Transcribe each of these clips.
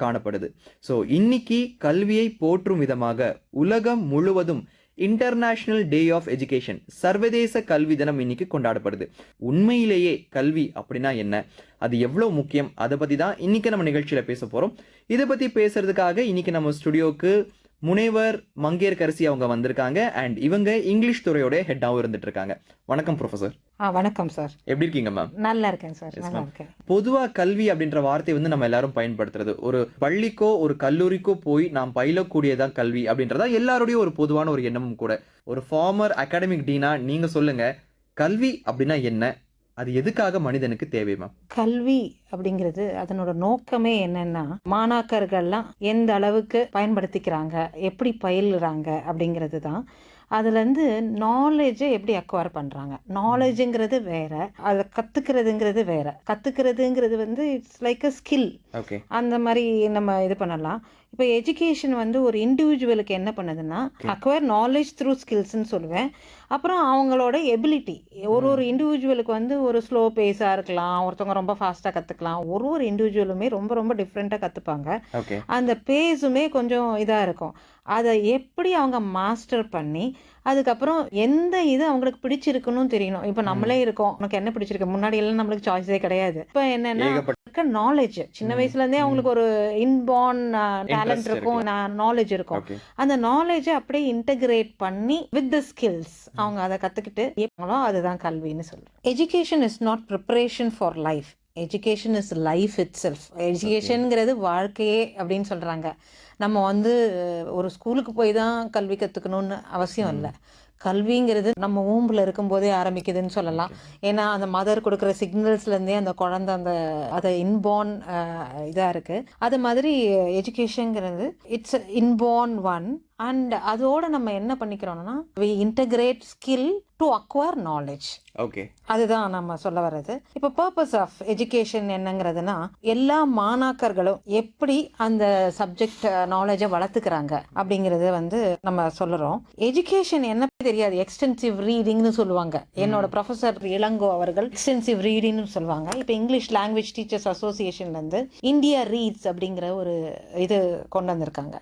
காணப்படுது. ஸோ இன்னைக்கு கல்வியை போற்றும் விதமாக உலகம் முழுவதும் இன்டர்நேஷனல் டே ஆஃப் எஜுகேஷன், சர்வதேச கல்வி தினம் இன்னைக்கு கொண்டாடப்படுது. உண்மையிலேயே கல்வி அப்படின்னா என்ன, அது எவ்வளவு முக்கியம், அதை பத்தி தான் இன்னைக்கு நம்ம நிகழ்ச்சியில பேச போறோம். இதை பத்தி பேசுறதுக்காக இன்னைக்கு நம்ம ஸ்டுடியோக்கு முனைவர் மங்கையர்கரசி அவங்க வந்திருக்காங்க. அண்ட் இவங்க இங்கிலீஷ் துறையோட ஹெட்டாவும் இருந்துட்டு இருக்காங்க. வணக்கம் ப்ரொஃபசர். வணக்கம் சார். எப்படி இருக்கீங்க மேம்? நல்லா இருக்கேன் சார். நல்லா இருக்கேன். பொதுவா கல்வி அப்படின்ற வார்த்தை நம்ம எல்லாரும் பயன்படுத்துறது, ஒரு பள்ளிக்கோ ஒரு கல்லூரிக்கோ போய் நாம் பயிலக்கூடியதான் கல்வி அப்படின்றதா எல்லாருடைய ஒரு பொதுவான ஒரு எண்ணமும் கூட. ஒரு ஃபார்மர் அகாடமிக் டீனா நீங்க சொல்லுங்க, கல்வி அப்படின்னா என்ன, அது எதுக்காக மனிதனுக்கு தேவை மேம்? கல்வி அப்படிங்கிறது அதனோட நோக்கமே என்னன்னா, மாணாக்கர்கள்லாம் எந்த அளவுக்கு பயன்படுத்திக்கிறாங்க, எப்படி பயிலுறாங்க அப்படிங்கிறது தான். அதுலேருந்து நாலேஜை எப்படி அக்வயர் பண்ணுறாங்க. நாலேஜுங்கிறது வேற, அதை கற்றுக்கிறதுங்கிறது வேற. கற்றுக்கிறதுங்கிறது it's like a skill. Okay, அந்த மாதிரி நம்ம இது பண்ணலாம். இப்போ எஜுகேஷன் ஒரு இண்டிவிஜுவலுக்கு என்ன பண்ணுதுன்னா, அக்வயர் நாலேஜ் த்ரூ ஸ்கில்ஸ்ன்னு சொல்லுவேன். அப்புறம் அவங்களோட எபிலிட்டி, ஒரு இண்டிவிஜுவலுக்கு ஒரு ஸ்லோ பேஸாக இருக்கலாம், ஒருத்தவங்க ரொம்ப ஃபாஸ்ட்டாக கற்றுக்கலாம். ஒரு இண்டிவிஜுவலுமே ரொம்ப ரொம்ப டிஃப்ரெண்ட்டாக கற்றுப்பாங்க. அந்த பேஸுமே கொஞ்சம் இதாக இருக்கும். அதை எப்படி அவங்க மாஸ்டர் பண்ணி அதுக்கப்புறம் எந்த இது அவங்களுக்கு பிடிச்சிருக்குன்னு தெரியணும். இப்போ நம்மளே இருக்கோம், உனக்கு என்ன பிடிச்சிருக்கு, முன்னாடி எல்லாம் நம்மளுக்கு சாய்ஸே கிடையாது. இப்போ என்னன்னா நாலேஜ் சின்ன வயசுல இருந்தே அவங்களுக்கு ஒரு இன்பார்ன் டேலண்ட் இருக்கும், நாலேஜ் இருக்கும். அந்த நாலேஜை அப்படியே இன்டகிரேட் பண்ணி வித் த ஸ்கில்ஸ் அவங்க அதை கத்துக்கிட்டு அதுதான் கல்வின்னு சொல்றோம். Education is not preparation for life, education is life itself. எஜுகேஷனுங்கிறது வாழ்க்கையே அப்படின்னு சொல்றாங்க. நம்ம ஒரு ஸ்கூலுக்கு போய் தான் கல்வி கற்றுக்கணும்னு அவசியம் இல்லை. கல்விங்கிறது நம்ம ஊம்பில் இருக்கும்போதே ஆரம்பிக்குதுன்னு சொல்லலாம். ஏன்னா அந்த மதர் கொடுக்குற சிக்னல்ஸ்லேருந்தே அந்த குழந்தை அதை இன்பார்ன் இதாக இருக்குது. அது மாதிரி எஜுகேஷனுங்கிறது இட்ஸ் இன்பார்ன் ஒன். அண்ட் அதோட நம்ம என்ன பண்ணிக்கிறோம்னா, we integrate skill to acquire knowledge. Okay, அதுதான் நம்ம சொல்ல வர்றது. இப்போ பர்பஸ் ஆஃப் எஜுகேஷன் என்னங்கிறதுனா, எல்லா மாணாக்கர்களும் எப்படி அந்த சப்ஜெக்ட் நாலேஜை வளர்த்துக்கிறாங்க அப்படிங்கறது நம்ம சொல்லுறோம். எஜுகேஷன் என்ன தெரியாது, எக்ஸ்டென்சிவ் ரீடிங்னு சொல்லுவாங்க. என்னோட ப்ரொஃபசர் இளங்கோ அவர்கள் எக்ஸ்டென்சிவ் ரீடிங்னு சொல்லுவாங்க. இப்போ இங்கிலீஷ் லாங்குவேஜ் டீச்சர்ஸ் அசோசியேஷன்ல இருந்து இந்தியா ரீட்ஸ் அப்படிங்கிற ஒரு இது கொண்டு வந்திருக்காங்க.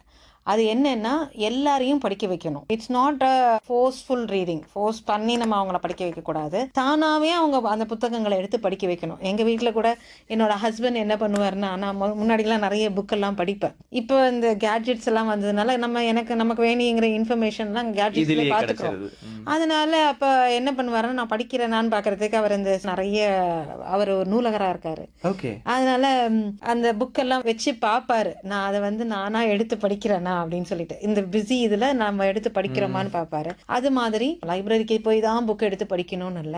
அது என்னன்னா, எல்லாரையும் படிக்க வைக்கணும். It's not a forceful reading. Force பண்ணி நம்ம அவங்கள படிக்க வைக்க கூடாது. தானாவே அவங்க அந்த புத்தகங்களை எடுத்து படிக்க வைக்கணும். எங்க வீட்டில் கூட என்னோட ஹஸ்பண்ட் என்ன பண்ணுவாருன்னா, நான் முன்னாடிலாம் நிறைய புக்கெல்லாம் படிப்பேன். இப்போ இந்த கேட்ஜெட்ஸ் எல்லாம் வந்ததுனால நமக்கு வேணுங்கிற இன்ஃபர்மேஷன்லாம் கேட்ஜெட்ஸ்ல பார்த்துக்கிறோம். அதனால அப்ப என்ன பண்ணுவாருன்னா, நான் படிக்கிறேனான்னு பாக்குறதுக்கு அவர் ஒரு நூலகரா இருக்காரு. அதனால அந்த புக்கெல்லாம் வச்சு பாப்பாரு, நான் அதை நானா எடுத்து படிக்கிறேனா அப்படின்னு சொல்லிட்டு. இந்த பிஸி இதுல நம்ம எடுத்து படிக்கிறோமான்னு பாப்பாரு. அது மாதிரி லைப்ரரிக்கு போய் தான் புக் எடுத்து படிக்கணும்னு இல்ல,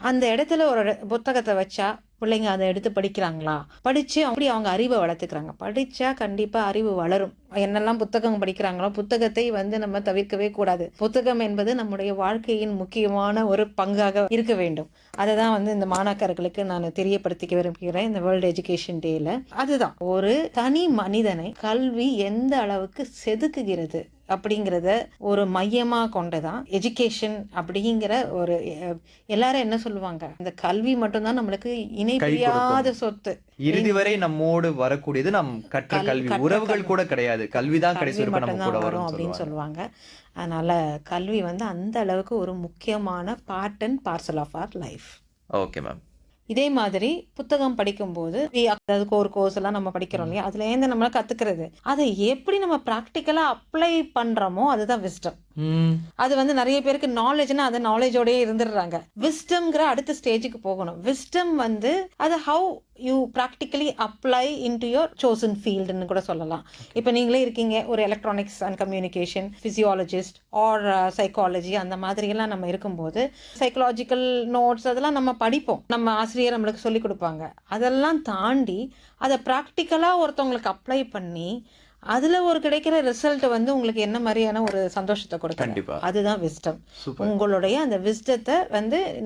அந்த இடத்துல ஒரு புத்தகத்தை வச்சா பிள்ளைங்க அதை எடுத்து படிக்கிறாங்களா, படிச்சு அப்படி அவங்க அறிவை வளர்த்துக்கிறாங்க. படிச்சா கண்டிப்பா அறிவு வளரும். என்னெல்லாம் புத்தகம் படிக்கிறாங்களோ, புத்தகத்தை நம்ம தவிர்க்கவே கூடாது. புத்தகம் என்பது நம்முடைய வாழ்க்கையின் முக்கியமான ஒரு பங்காக இருக்க வேண்டும். அதை தான் இந்த மாணாக்கர்களுக்கு நான் தெரியப்படுத்திக்க விரும்புகிறேன் இந்த வேர்ல்டு எஜுகேஷன் டேல. அதுதான் ஒரு தனி மனிதனை கல்வி எந்த அளவுக்கு செதுக்குகிறது அப்படிங்கிறத ஒரு மையமா கொண்டதான் எஜுகேஷன் அப்படிங்கிற ஒரு. எல்லாரும் என்ன சொல்லுவாங்க, இந்த கல்வி மட்டும்தான் நம்மளுக்கு இணை பிரியாத சொத்து. இறுதி வரை நம்மோடு வரக்கூடியது நம் கற்ற கல்வி. உறவுகள் கூட கிடையாது, கல்விதான் கடைசி வரைக்கும் நம்ம கூட வரும் அப்படின்னு சொல்லுவாங்க. அதனால கல்வி அந்த அளவுக்கு ஒரு முக்கியமான part and parcel of our life. Okay ma'am. இதே மாதிரி புத்தகம் படிக்கும்போது ஒரு கோர்ஸ் எல்லாம் நம்ம படிக்கிறோம் இல்லையா, அதுல இருந்து நம்ம கத்துக்கிறது, அதை எப்படி நம்ம பிராக்டிக்கலா அப்ளை பண்றோமோ அதுதான் விஸ்டம். அது நிறைய பேருக்கு நாலேஜ்னா அது நாலேஜோடய இருந்துடுறாங்க. விஸ்டம்ங்கிற அடுத்த ஸ்டேஜுக்கு போகணும். விஸ்டம் அது how you practically apply into your chosen ஃபீல்டுன்னு கூட சொல்லலாம். இப்போ நீங்களே இருக்கீங்க ஒரு electronics and communication physiologist or psychology, அந்த மாதிரி எல்லாம் நம்ம இருக்கும்போது சைக்கலாஜிக்கல் நோட்ஸ் அதெல்லாம் நம்ம படிப்போம், நம்ம ஆசிரியர் நம்மளுக்கு சொல்லி கொடுப்பாங்க. அதெல்லாம் தாண்டி அதை ப்ராக்டிக்கலா ஒருத்தவங்களுக்கு அப்ளை பண்ணி அதுல ஒரு கிடைக்கிற ரிசல்ட் உங்களுக்கு என்ன மாதிரியான ஒரு சந்தோஷத்தை கொடுக்கும், அதுதான் விஸ்டம். உங்களுடைய அந்த விஸ்டத்தை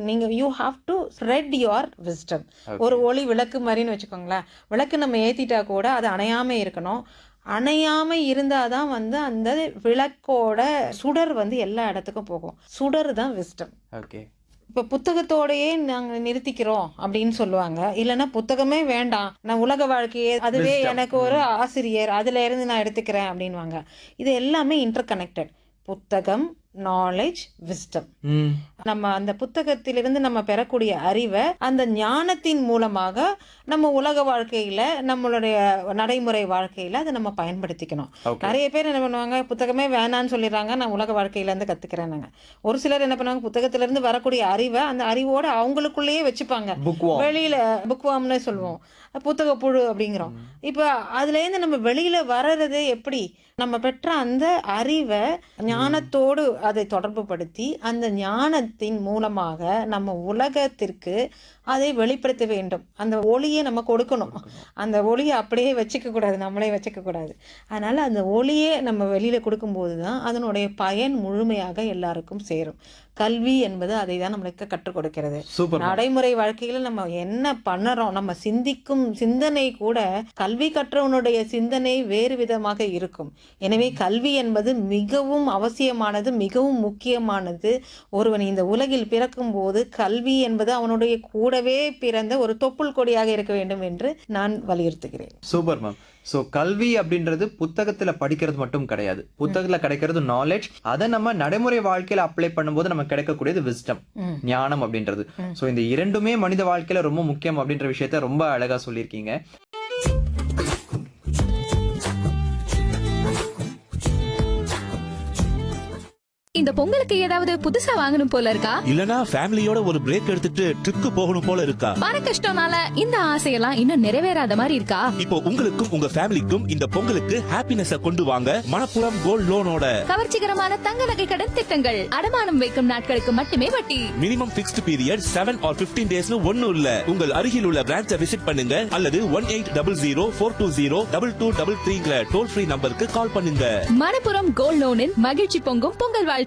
நீங்க you have to spread your wisdom. ஒரு ஒளி விளக்கு மாதிரின்னு வச்சுக்கோங்களேன். விளக்கு நம்ம ஏத்திட்டா கூட அது அணையாம இருக்கணும். அணையாம இருந்தாதான் அந்த விளக்கோட சுடர் எல்லா இடத்துக்கும் போகும். சுடர் தான் விஸ்டம். இப்போ புத்தகத்தோடையே நாங்கள் நிறுத்திக்கிறோம் அப்படின்னு சொல்லுவாங்க. இல்லைன்னா புத்தகமே வேண்டாம், நான் உலக வாழ்க்கையே அதுவே எனக்கு ஒரு ஆசிரியர், அதுல இருந்து நான் எடுத்துக்கிறேன் அப்படின்வாங்க. இது எல்லாமே இன்டர் கனெக்டட். புத்தகம், நாலேஜ், விஸ்டம். நம்ம அந்த புத்தகத்திலிருந்து நம்ம பெறக்கூடிய அறிவை அந்த ஞானத்தின் மூலமாக நம்ம உலக வாழ்க்கையில, நம்மளுடைய நடைமுறை வாழ்க்கையில அதை நம்ம பயன்படுத்திக்கணும். நிறைய பேர் என்ன பண்ணுவாங்க, புத்தகமே வேணான்னு சொல்லிடுறாங்க, நான் உலக வாழ்க்கையில இருந்து கத்துக்கிறேன். ஒரு சிலர் என்ன பண்ணுவாங்க, புத்தகத்திலிருந்து வரக்கூடிய அறிவை அந்த அறிவோட அவங்களுக்குள்ளேயே வச்சுப்பாங்க. வெளியில புக்வாம்னு சொல்லுவோம், புத்தக புழு அப்படிங்கிறோம். இப்ப அதுல இருந்து நம்ம வெளியில வர்றது எப்படி? நம்ம பெற்ற அந்த அறிவை ஞானத்தோடு அதை தொடர்பு படுத்தி அந்த ஞானத்தின் மூலமாக நம்ம உலகத்திற்கு அதை வெளிப்படுத்த வேண்டும். அந்த ஒளியை நம்ம கொடுக்கணும். அந்த ஒளியை அப்படியே வச்சுக்க கூடாது, நம்மளே வச்சுக்க கூடாது. அதனால அந்த ஒளியை நம்ம வெளியில கொடுக்கும்போது தான் அதனுடைய பயன் முழுமையாக எல்லாருக்கும் சேரும். கல்வி என்பது அதை தான் நம்மளுக்கு கற்றுக் கொடுக்கிறது. நடைமுறை வாழ்க்கையில நம்ம என்ன பண்ணறோம், நம்ம சிந்திக்கும் சிந்தனை கூட கல்வி கற்றவனுடைய சிந்தனை வேறு விதமாக இருக்கும். எனவே கல்வி என்பது மிகவும் அவசியமானது, மிகவும் முக்கியமானது. ஒருவன் இந்த உலகில் பிறக்கும் போது கல்வி என்பது அவனுடைய கூடவே பிறந்த ஒரு தொப்புள் கொடியாக இருக்க வேண்டும் என்று நான் வலியுறுத்துகிறேன். Super ma'am. சோ கல்வி அப்படின்றது புத்தகத்துல படிக்கிறது மட்டும் கிடையாது. புத்தகத்துல கிடைக்கிறது நாலேஜ், அதை நம்ம நடைமுறை வாழ்க்கையில அப்ளை பண்ணும்போது நமக்கு கிடைக்கக்கூடியது விஸ்டம், ஞானம் அப்படின்றது. சோ இந்த இரண்டுமே மனித வாழ்க்கையில ரொம்ப முக்கியம் அப்படின்ற விஷயத்த ரொம்ப அழகா சொல்லியிருக்கீங்க. இந்த பொங்கலுக்கு ஏதாவது புதுசா வாங்கணும் போல இருக்கா? இல்லனா ஃபேமிலியோட ஒரு பிரேக் எடுத்துட்டு ட்ரிப் போகணும் போல இருக்கா? பண கஷ்டம்னால இந்த ஆசையெல்லாம் இன்னும் நிறைவேறாத மாதிரி இருக்கா? இப்போ உங்களுக்கும் உங்க ஃபேமிலிக்கும் இந்த பொங்கலுக்கு ஹாப்பினஸ் கொண்டு வாங்க மணப்புரம் கோல்ட் லோனோட. கவர்ச்சிகரமான தங்க நகை கடன் திட்டங்கள். அடமானம் வைக்கும் நாட்களுக்கு மட்டுமே வட்டி. மினிமம் ஃபிக்ஸ்ட் பீரியட் 7 or 15 டேஸ்னு ஒண்ணும் இல்ல. உங்கள் அருகில் உள்ள பிரான்ச்சை விசிட் பண்ணுங்க அல்லது 1800-420-2233 டோல் ஃப்ரீ நம்பருக்கு கால் பண்ணுங்க. மணப்புரம் கோல்ட் லோனின் மகிழ்ச்சி பொங்கும் பொங்கல் வாழ்த்துக்கள்.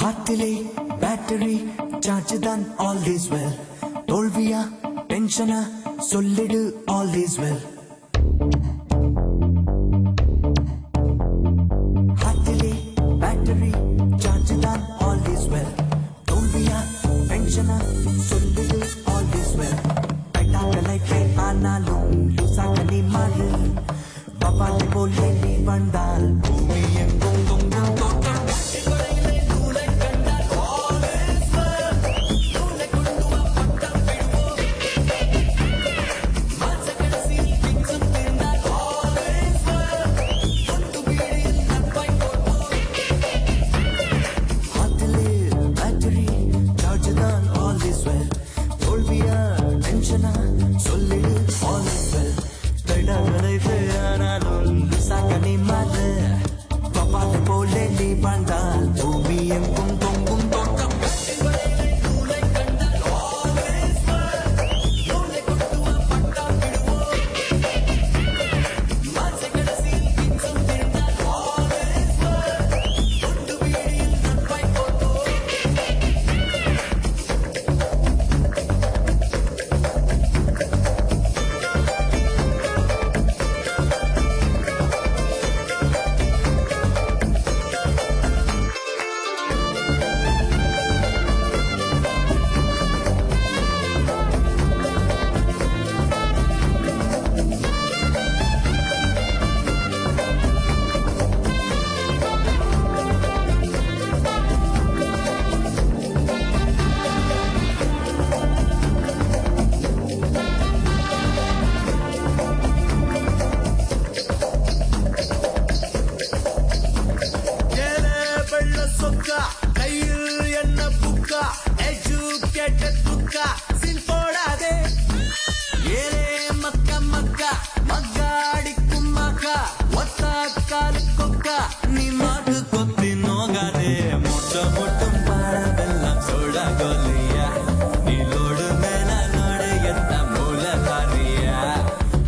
ஹார்ட்டிலே பேட்டரி சார்ஜ் தான் ஆல் இஸ் வெல். தோல்வியா டென்ஷனா சொல்லிடு ஆல் இஸ் வெல். ஹார்ட்டிலே பேட்டரி சார்ஜ் தான் ஆல் இஸ் வெல். தோல்வியா டென்ஷனா சொல்லிடு ஆல் இஸ் வெல். டைட்டாக லைஃபே ஆனாலும் லூசாக நீ மாறு. பப்பாளி போல நீ வந்தால் பூமி எங்கும் தொங்கும் தோட்டம்.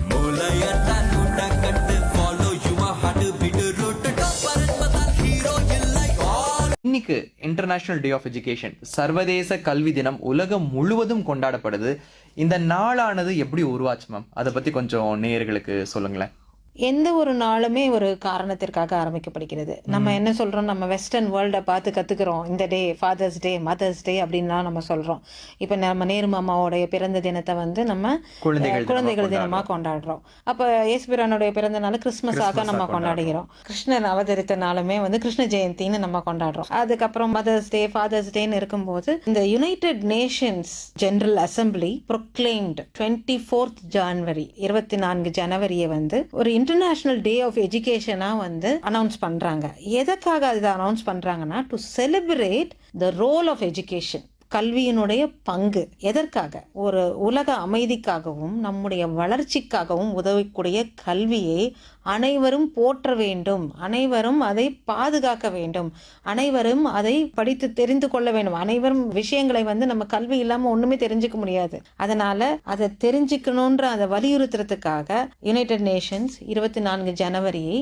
மூளையற்ற இன்னைக்கு இன்டர்நேஷனல் டே ஆஃப் எஜுகேஷன், சர்வதேச கல்வி தினம் உலகம் முழுவதும் கொண்டாடப்படுது. இந்த நாளானது எப்படி உருவாச்சு மேம்? அதை பத்தி கொஞ்சம் நேயர்களுக்கு சொல்லுங்களேன். எந்த ஒரு நாளுமே ஒரு காரணத்திற்காக ஆரம்பிக்கப்படுகிறது. நம்ம என்ன சொல்றோம், நம்ம வெஸ்டர்ன் வேர்ல்டை பார்த்து கத்துக்கிறோம். இந்த டே ஃபாதர்ஸ் டே, மதர்ஸ் டே அப்படின்லாம் நம்ம சொல்றோம். இப்போ நம்ம நேரு மாமாவோடைய பிறந்த தினத்தை வந்து நம்ம குழந்தைகள் தினமா கொண்டாடுறோம். அப்ப இயேசுபிரானுடைய பிறந்த நாள் கிறிஸ்துமஸாக நம்ம கொண்டாடுகிறோம். கிருஷ்ணன் அவதரித்த நாளுமே வந்து கிருஷ்ண ஜெயந்தின்னு நம்ம கொண்டாடுறோம். அதுக்கப்புறம் மதர்ஸ் டே, ஃபாதர்ஸ் டேன்னு இருக்கும்போது இந்த United Nations general assembly proclaimed 24th ஜனவரி 24 ஜனவரியை வந்து ஒரு இன்டர்நேஷனல் டே ஆஃப் எஜுகேஷனா வந்து அனௌன்ஸ் பண்றாங்க. எதற்காக அதை அனௌன்ஸ் பண்றாங்கன்னா, to celebrate the role of education, கல்வியினுடைய பங்கு. எதற்காக? ஒரு உலக அமைதிக்காகவும் நம்முடைய வளர்ச்சிக்காகவும் உதவக்கூடிய கல்வியை அனைவரும் போற்ற வேண்டும், அனைவரும் அதை பாதுகாக்க வேண்டும், அனைவரும் அதை படித்து தெரிந்து கொள்ள வேண்டும். அனைவரும் விஷயங்களை வந்து நம்ம கல்வி இல்லாம ஒண்ணுமே தெரிஞ்சுக்க முடியாது. அதனால அதை தெரிஞ்சுக்கணும்ன்ற அதை வலியுறுத்துறதுக்காக யுனைடெட் நேஷன்ஸ் 24 ஜனவரியை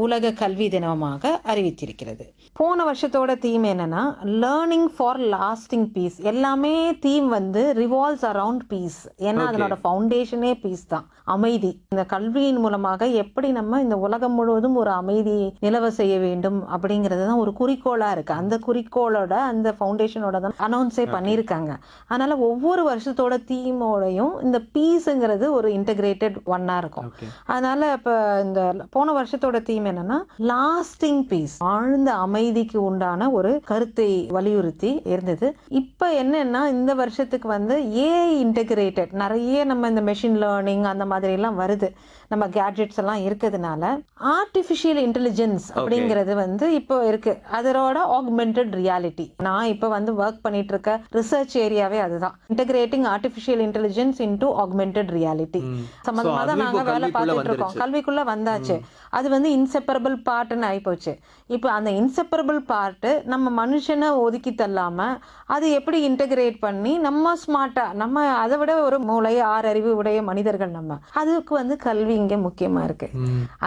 உலக கல்வி தினமாக அறிவித்திருக்கிறது. போன வருஷத்தோட தீம் என்னன்னா, லேர்னிங் ஃபார் லாஸ்டிங் பீஸ். எல்லாமே தீம் வந்து ரிவால்வ்ஸ் அரவுண்ட் பீஸ். ஏன்னா அதனோட ஃபவுண்டேஷனே பீஸ் தான், அமைதி. இந்த கல்வியின் மூலமாக எப்படி நம்ம இந்த உலகம் முழுவதும் ஒரு அமைதி நிலவ செய்ய வேண்டும் அப்படிங்கிறது தான் ஒரு குறிக்கோளா இருக்கு. அந்த குறிக்கோளோட அந்த ஃபவுண்டேஷனோட தான் அனௌன்ஸே பண்ணியிருக்காங்க. அதனால ஒவ்வொரு வருஷத்தோட தீமோடையும் இந்த பீஸுங்கிறது ஒரு இன்டகிரேட்டட் ஒன்னா இருக்கும். அதனால இப்ப இந்த போன வருஷத்தோட தீம் என்னன்னா, லாஸ்டிங் பீஸ், ஆழ்ந்த அமைதிக்கு உண்டான ஒரு கருத்தை வலியுறுத்தி இருந்தது. இப்ப என்னன்னா, இந்த வருஷத்துக்கு வந்து ஏஐ இன்டகிரேட்டட், நிறைய நம்ம இந்த மெஷின் லேர்னிங் அந்த மாதிரி எல்லாம் வருது, நம்ம கேட்ஜெட்ஸ் எல்லாம் இருக்கிறதுனால ஆர்டிபிஷியல் இன்டெலிஜென்ஸ் அப்படிங்கிறது வந்து இப்போ இருக்கு. அதோட ஆக்மெண்டட் ரியாலிட்டி. நான் இப்போ வந்து ஒர்க் பண்ணிட்டு இருக்க ரிசர்ச் ஏரியாவே அதுதான், integrating artificial intelligence into augmented reality சம்பந்தமா தான் நாங்க வேலை பார்த்துட்டு இருக்கோம். கல்விக்குள்ள வந்தாச்சு. அது வந்து இன்செப்பரபிள் பார்ட்னு ஆயிப்போச்சு. இப்போ அந்த இன்செப்பரபிள் பார்ட் நம்ம மனுஷனை ஒதுக்கி தள்ளாம அது எப்படி இன்டகிரேட் பண்ணி நம்ம ஸ்மார்ட்டா, நம்ம அதை விட ஒரு மூளை 6 அறிவு உடைய மனிதர்கள், நம்ம அதுக்கு வந்து கல்வி இங்கே முக்கியமா இருக்கு.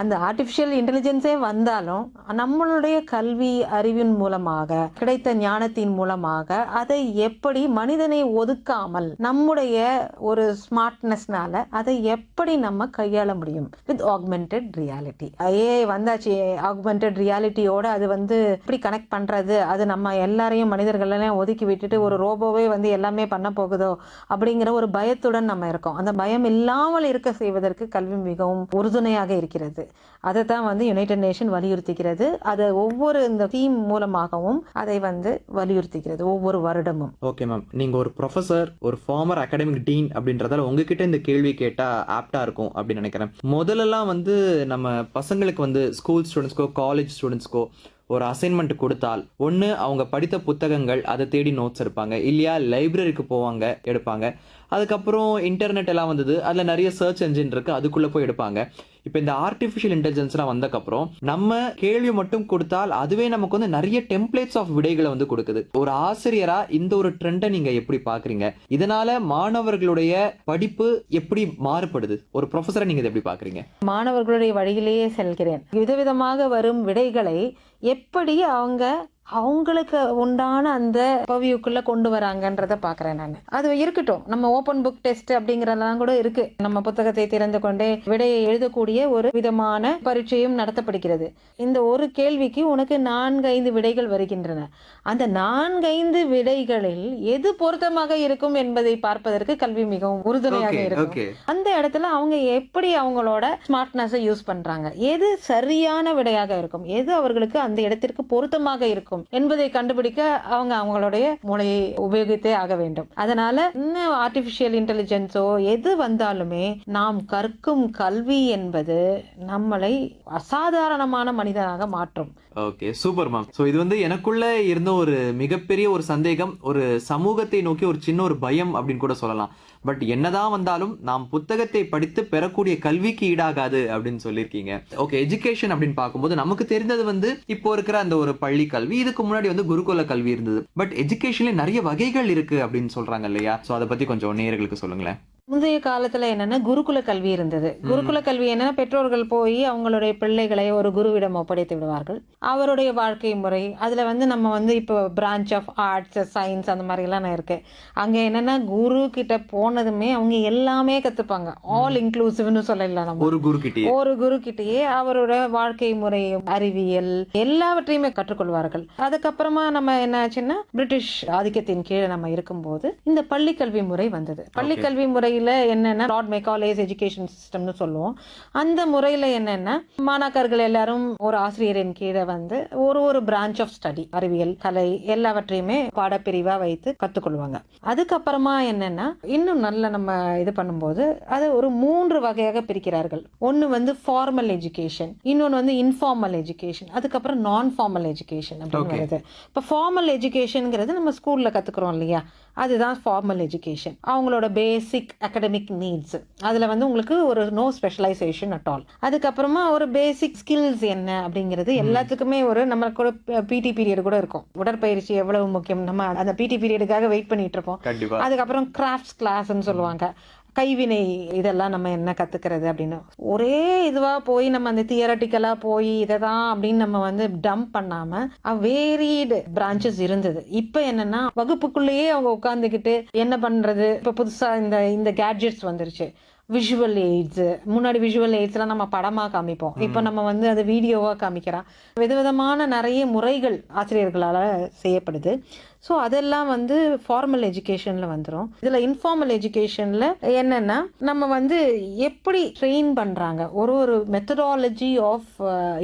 அந்த ஆர்டிபிஷியல் இன்டெலிஜென்ஸே வந்தாலும் நம்மளுடைய கல்வி அறிவின் மூலமாக கிடைத்த ஞானத்தின் மூலமாக அதை எப்படி மனிதனை ஒதுக்காமல் நம்முடைய ஒரு ஸ்மார்ட்னஸ்னால அதை எப்படி நம்ம கையாள முடியும் வித் ஆக்மெண்டட் ரியாலிட்டி. ஏஐ வந்தாச்சு, ஆக்மெண்டட் ரியாலிட்டியோட அது வந்து எப்படி கனெக்ட் பண்றது, அது நம்ம எல்லாரையும் மனிதர்களெல்லாம் ஒதுக்கி விட்டுட்டு ஒரு ரோபோவே வந்து எல்லாமே பண்ண போகுதோ அப்படிங்கிற ஒரு பயத்துடன் நம்ம இருக்கோம். அந்த பயம் இல்லாமல் இருக்க செய்வதற்கு கல்வி மிகவும் உறுதுணையாக இருக்கிறது. அதை தான் வந்து யுனைடெட் நேஷன் வலியுறுத்துகிறது. அதை ஒவ்வொரு இந்த தீம் மூலமாகவும் அதை வந்து வலியுறுத்துகிறது ஒவ்வொரு வருடமும். ஓகே மேம், நீங்க ஒரு ப்ரொஃபசர், ஒரு ஃபார்மர் அகாடமிக் டீன் அப்படின்றதால உங்ககிட்ட இந்த கேள்வி கேட்டா ஆப்டா இருக்கும் அப்படின்னு நினைக்கிறேன். முதல்லலாம் வந்து நம்ம பசங்களுக்கு வந்து ஸ்கூல் ஸ்டூடெண்ட்ஸ்க்கோ காலேஜ் ஸ்டூடெண்ட்ஸ்க்கோ ஒரு அசைன்மெண்ட் கொடுத்தால் ஒன்று அவங்க படித்த புத்தகங்கள் அதை தேடி நோட்ஸ் எடுப்பாங்க, இல்லையா லைப்ரரிக்கு போவாங்க எடுப்பாங்க. அதுக்கப்புறம் இன்டர்நெட் எல்லாம் வந்தது, அதில் நிறைய சர்ச் என்ஜின் இருக்கு, அதுக்குள்ள போய் எடுப்பாங்க. இப்போ இந்த ஆர்டிஃபிஷியல் இன்டெலிஜென்ஸ்லாம் வந்தக்கப்புறம் நம்ம கேள்வி மட்டும் கொடுத்தால் அதுவே நமக்கு வந்து நிறைய டெம்ப்ளேட்ஸ் ஆஃப் விடைகளை வந்து கொடுக்குது. ஒரு ஆசிரியரா இந்த ஒரு ட்ரெண்டை நீங்க எப்படி பாக்குறீங்க? இதனால மாணவர்களுடைய படிப்பு எப்படி மாறுபடுது? ஒரு ப்ரொஃபஸரா நீங்க இதை எப்படி பாக்குறீங்க? மாணவர்களுடைய வழியிலேயே செல்கிறேன். விதவிதமாக வரும் விடைகளை எப்படி அவங்களுக்கு உண்டான அந்த பவியுக்குள்ள கொண்டு வராங்கன்றத பாக்குறேன் நான். அது இருக்கட்டும், நம்ம ஓபன் புக் டெஸ்ட் அப்படிங்கறதெல்லாம் கூட இருக்கு. நம்ம புத்தகத்தை திறந்து கொண்டே விடையை எழுதக்கூடிய ஒரு விதமான பரீட்சையும் நடத்தப்படுகிறது. இந்த ஒரு கேள்விக்கு உனக்கு 4-5 விடைகள் வருகின்றன. அந்த 4-5 விடைகளில் எது பொருத்தமாக இருக்கும் என்பதை பார்ப்பதற்கு கல்வி மிகவும் உறுதுணையாக இருக்கும். அந்த இடத்துல அவங்க எப்படி அவங்களோட ஸ்மார்ட்னஸை யூஸ் பண்றாங்க, எது சரியான விடையாக இருக்கும், எது அவர்களுக்கு அந்த இடத்திற்கு பொருத்தமாக இருக்கும் என்பதை கண்டுபிடிக்க அவங்களுடைய மூளையை உபயோகித்தே ஆக வேண்டும். அதனால இன்னும் ஆர்டிபிஷியல் இன்டெலிஜென்ஸோ எது வந்தாலுமே நாம் கற்கும் கல்வி என்பது நம்மளை அசாதாரணமான மனிதனாக மாற்றும். Okay, super ma'am. ஸோ இது வந்து எனக்குள்ள இருந்த ஒரு மிகப்பெரிய ஒரு சந்தேகம், ஒரு சமூகத்தை நோக்கி ஒரு சின்ன ஒரு பயம் அப்படின்னு கூட சொல்லலாம். பட் என்னதான் வந்தாலும் நாம் புத்தகத்தை படித்து பெறக்கூடிய கல்விக்கு ஈடாகாது அப்படின்னு சொல்லியிருக்கீங்க. ஓகே, எஜுகேஷன் அப்படின்னு பார்க்கும்போது நமக்கு தெரிந்தது வந்து இப்போ இருக்கிற அந்த ஒரு பள்ளி கல்வி, இதுக்கு முன்னாடி வந்து குருகுல கல்வி இருந்தது. பட் எஜுகேஷன்ல நிறைய வகைகள் இருக்கு அப்படின்னு சொல்றாங்க இல்லையா? ஸோ அதை பத்தி கொஞ்சம் நேயர்களுக்கு சொல்லுங்களேன். முந்தைய காலத்துல என்னன்னா குருகுல கல்வி இருந்தது. குருகுல கல்வி என்னன்னா பெற்றோர்கள் போய் அவங்களுடைய பிள்ளைகளை ஒரு குருவிடம் ஒப்படைத்து விடுவார்கள். அவருடைய வாழ்க்கை முறை அதுல நம்ம இப்போ பிரான்ச் ஆஃப் ஆர்ட்ஸ், சயின்ஸ் அந்த மாதிரி எல்லாம் இருக்கு. அங்க என்னன்னா குரு கிட்ட போனதுமே அவங்க எல்லாமே கத்துப்பாங்க. ஆல் இன்க்ளூசிவ்னு சொல்லல, நம்ம ஒரு குரு கிட்டயே அவரோட வாழ்க்கை முறை, அறிவியல் எல்லாவற்றையுமே கற்றுக்கொள்வார்கள். அதுக்கப்புறமா நம்ம என்ன ஆச்சுன்னா பிரிட்டிஷ் ஆதிக்கத்தின் கீழே நம்ம இருக்கும்போது இந்த பள்ளி கல்வி முறை வந்தது. பள்ளி கல்வி முறையில என்னன்னா லார்ட் மெக்காலேஸ் எஜுகேஷன் சிஸ்டம்னு சொல்லுவோம். அந்த முறையில என்னன்னா மாணாக்கர்கள் எல்லாரும் ஒரு ஆசிரியரின் கீழே ஒரு பிரான்ச் ஆஃப் ஸ்டடி, அறிவியல், கலை எல்லாவற்றையுமே பாடப்பிரிவா வைத்து கத்துக்கொள்வாங்க. அதுக்கப்புறமா என்னன்னா இன்னும் நல்ல நம்ம இது பண்ணும்போது அது ஒரு 3 வகையாக பிரிக்கிறார்கள். ஒன்னு ஃபார்மல் எஜுகேஷன், இன்னொன்னு இன்ஃபார்மல் எஜுகேஷன், அதுக்கப்புறம் நான் ஃபார்மல் எஜுகேஷன் அப்படின்னு வருது. இப்ப ஃபார்மல் எஜுகேஷன்ங்கிறது நம்ம ஸ்கூல்ல கத்துக்கிறோம் இல்லையா, அதுதான் ஃபார்மல் எஜுகேஷன். அவங்களோட பேசிக் அகடமிக் நீட்ஸ், அதுல உங்களுக்கு ஒரு நோ ஸ்பெஷலைசேஷன் அட் ஆல். அதுக்கப்புறமா ஒரு பேசிக் ஸ்கில்ஸ் என்ன அப்படிங்கிறது எல்லாத்துக்குமே நம்மளுக்கு கூட பிடி பீரியட் கூட இருக்கும். உடற்பயிற்சி எவ்வளவு முக்கியம், நம்ம அந்த பிடி பீரியடுக்காக வெயிட் பண்ணிட்டு இருப்போம். அதுக்கப்புறம் கிராஃப்ட்ஸ் கிளாஸ்ன்னு சொல்லுவாங்க, கைவினை, இதெல்லாம் நம்ம என்ன கத்துக்கிறது அப்படின்னு. ஒரே இதுவா போய் நம்ம அந்த தியரட்டிக்கலா போய் இததான் அப்படின்னு நம்ம டம்ப் பண்ணாம வேரியடு பிரான்ச்சஸ் இருந்தது. இப்ப என்னன்னா வகுப்புக்குள்ளேயே அவங்க உட்கார்ந்துக்கிட்டு என்ன பண்றது. இப்ப புதுசா இந்த கேட்ஜெட்ஸ் வந்துருச்சு, விஷுவல் எய்ட்ஸ். முன்னாடி விஷுவல் எய்ட்ஸ்லாம் நம்ம படமா காமிப்போம், இப்ப நம்ம அதை வீடியோவா காமிக்கிறோம். விதவிதமான நிறைய முறைகள் ஆசிரியர்களால செய்யப்படுது. ஸோ அதெல்லாம் ஃபார்மல் எஜுகேஷன்ல வந்துடும். இதுல இன்ஃபார்மல் எஜுகேஷன்ல என்னன்னா நம்ம எப்படி ட்ரெயின் பண்றாங்க, ஒரு மெத்தடாலஜி ஆஃப்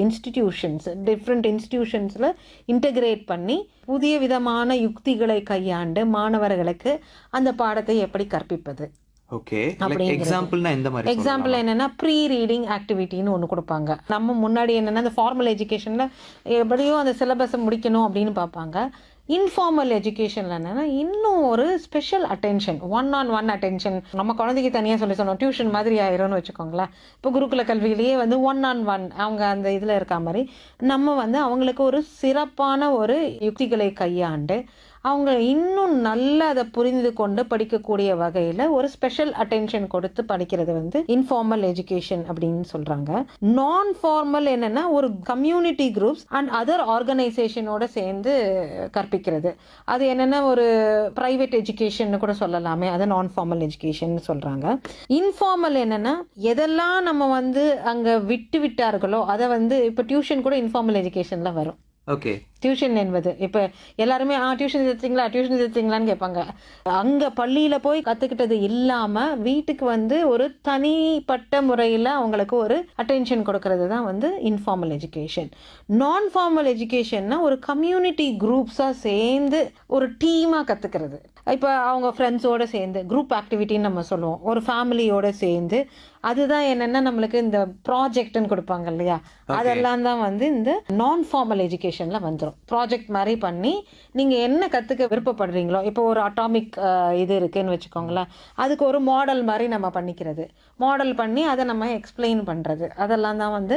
இன்ஸ்டிடியூஷன்ஸ், டிஃப்ரெண்ட் இன்ஸ்டிடியூஷன்ஸ்ல இன்டகிரேட் பண்ணி புதிய விதமான யுக்திகளை கையாண்டு மாணவர்களுக்கு அந்த பாடத்தை எப்படி கற்பிப்பது. எக்ஸாம்பிள் என்னன்னா ப்ரீ ரீடிங் ஆக்டிவிட்டின்னு ஒன்று கொடுப்பாங்க. நம்ம முன்னாடி என்னன்னா அந்த ஃபார்மல் எஜுகேஷன்ல எப்படியும் அந்த சிலபஸை முடிக்கணும் அப்படின்னு பார்ப்பாங்க. இன்ஃபார்மல் எஜுகேஷன்ல என்னன்னா இன்னும் ஒரு ஸ்பெஷல் அட்டென்ஷன், ஒன் அட்டென்ஷன். நம்ம குழந்தைக்கு தனியா சொன்னோம் டியூஷன் மாதிரி ஆயிரும்னு வச்சுக்கோங்களேன். இப்போ குருகுல கல்வியிலேயே 1-on-1 அவங்க அந்த இதுல இருக்க மாதிரி நம்ம அவங்களுக்கு ஒரு சிறப்பான ஒரு யுக்திகளை கையாண்டு அவங்க இன்னும் நல்லா அதை புரிந்து கொண்டு படிக்கக்கூடிய வகையில ஒரு ஸ்பெஷல் அட்டென்ஷன் கொடுத்து படிக்கிறது இன்ஃபார்மல் எஜுகேஷன் அப்படின்னு சொல்றாங்க. நான் ஃபார்மல் என்னன்னா ஒரு கம்யூனிட்டி குரூப்ஸ் அண்ட் அதர் ஆர்கனைசேஷனோட சேர்ந்து கற்பிக்கிறது. அது என்னன்னா ஒரு பிரைவேட் எஜுகேஷன் கூட சொல்லலாமே, அதை நான் ஃபார்மல் எஜுகேஷன் சொல்றாங்க. இன்ஃபார்மல் என்னன்னா எதெல்லாம் நம்ம அங்க விட்டார்களோ அதை இப்ப டியூஷன் கூட இன்ஃபார்மல் எஜுகேஷன்ல வரும். டியூஷன் என்பது இப்ப எல்லாருமே டியூஷன் சேர்த்தீங்களான்னு கேட்பாங்க. அங்க பள்ளியில போய் கத்துக்கிட்டது இல்லாம வீட்டுக்கு ஒரு தனிப்பட்ட முறையில அவங்களுக்கு ஒரு அட்டென்ஷன் கொடுக்கறது தான் இன்ஃபார்மல் எஜுகேஷன். நான் ஃபார்மல் எஜுகேஷன்னா ஒரு கம்யூனிட்டி குரூப்ஸா சேர்ந்து ஒரு டீமா கத்துக்கிறது. இப்ப அவங்க ஃப்ரெண்ட்ஸோட சேர்ந்து குரூப் ஆக்டிவிட்டின்னு நம்ம சொல்லுவோம், ஒரு ஃபேமிலியோட சேர்ந்து. அதுதான் என்னன்னா நம்மளுக்கு இந்த ப்ராஜெக்ட்னு கொடுப்பாங்க இல்லையா, அதெல்லாம் தான் இந்த நான் ஃபார்மல் எஜுகேஷன்ல வந்துடும். ப்ராஜெக்ட் மாதிரி பண்ணி நீங்க என்ன கத்துக்க விருப்பப்படுறீங்களோ, இப்போ ஒரு அட்டாமிக் இது இருக்குன்னு வச்சுக்கோங்களேன், அதுக்கு ஒரு மாடல் மாதிரி நம்ம பண்ணிக்கிறது, மாடல் பண்ணி அதை நம்ம எக்ஸ்பிளைன் பண்றது, அதெல்லாம் தான்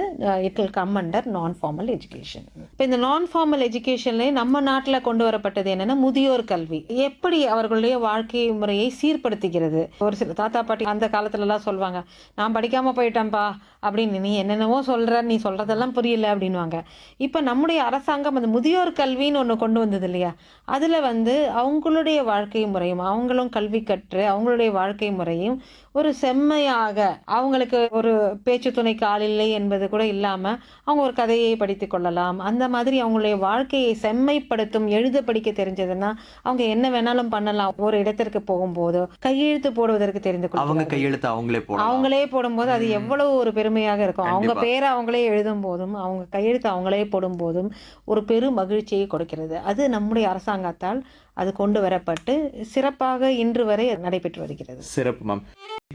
இட் வில் கம் அண்டர் நான் ஃபார்மல் எஜுகேஷன். இப்போ இந்த நான் ஃபார்மல் எஜுகேஷன்ல நம்ம நாட்டில் கொண்டு வரப்பட்டது என்னன்னா முதியோர் கல்வி. எப்படி அவர்களுடைய வாழ்க்கை முறையை சீர்படுத்துகிறது. ஒரு சில தாத்தா பாட்டி அந்த காலத்துல எல்லாம் சொல்லுவாங்க, நான் படிக்காம போயிட்டேன்ப்பா அப்படின்னு, நீ என்னென்னவோ சொல்ற, நீ சொல்றதெல்லாம் புரியல அப்படின்வாங்க. இப்ப நம்முடைய அரசாங்கம் அந்த முதியோர் கல்வின்னு ஒண்ணு கொண்டு வந்தது இல்லையா, அதுல அவங்களுடைய வாழ்க்கை முறையும் அவங்களும் கல்வி கற்று அவங்களுடைய வாழ்க்கை முறையும் ஒரு செம்மையாக, அவங்களுக்கு ஒரு பேச்சு துணைக்கு ஆள் இல்லை என்பது கூட இல்லாம அவங்க ஒரு கதையை படித்து கொள்ளலாம். அந்த மாதிரி அவங்களுடைய வாழ்க்கையை செம்மைப்படுத்தும், எழுத படிக்க தெரிஞ்சதுன்னா அவங்க என்ன வேணாலும் பண்ணலாம். ஒரு இடத்திற்கு போகும்போது கையெழுத்து போடுவதற்கு தெரிந்து கொள்ள அவங்களே போடும்போது அது எவ்வளவு ஒரு பெருமையாக இருக்கும். அவங்க பேரை அவங்களே எழுதும் போதும் அவங்க கையெழுத்து அவங்களே போடும் போதும் ஒரு பெரு மகிழ்ச்சியை கொடுக்கிறது. அது நம்முடைய அரசாங்கத்தால் அது கொண்டு வரப்பட்டு சிறப்பாக இன்று வரை நடைபெற்று வருகிறது. சிறப்பு மேம்.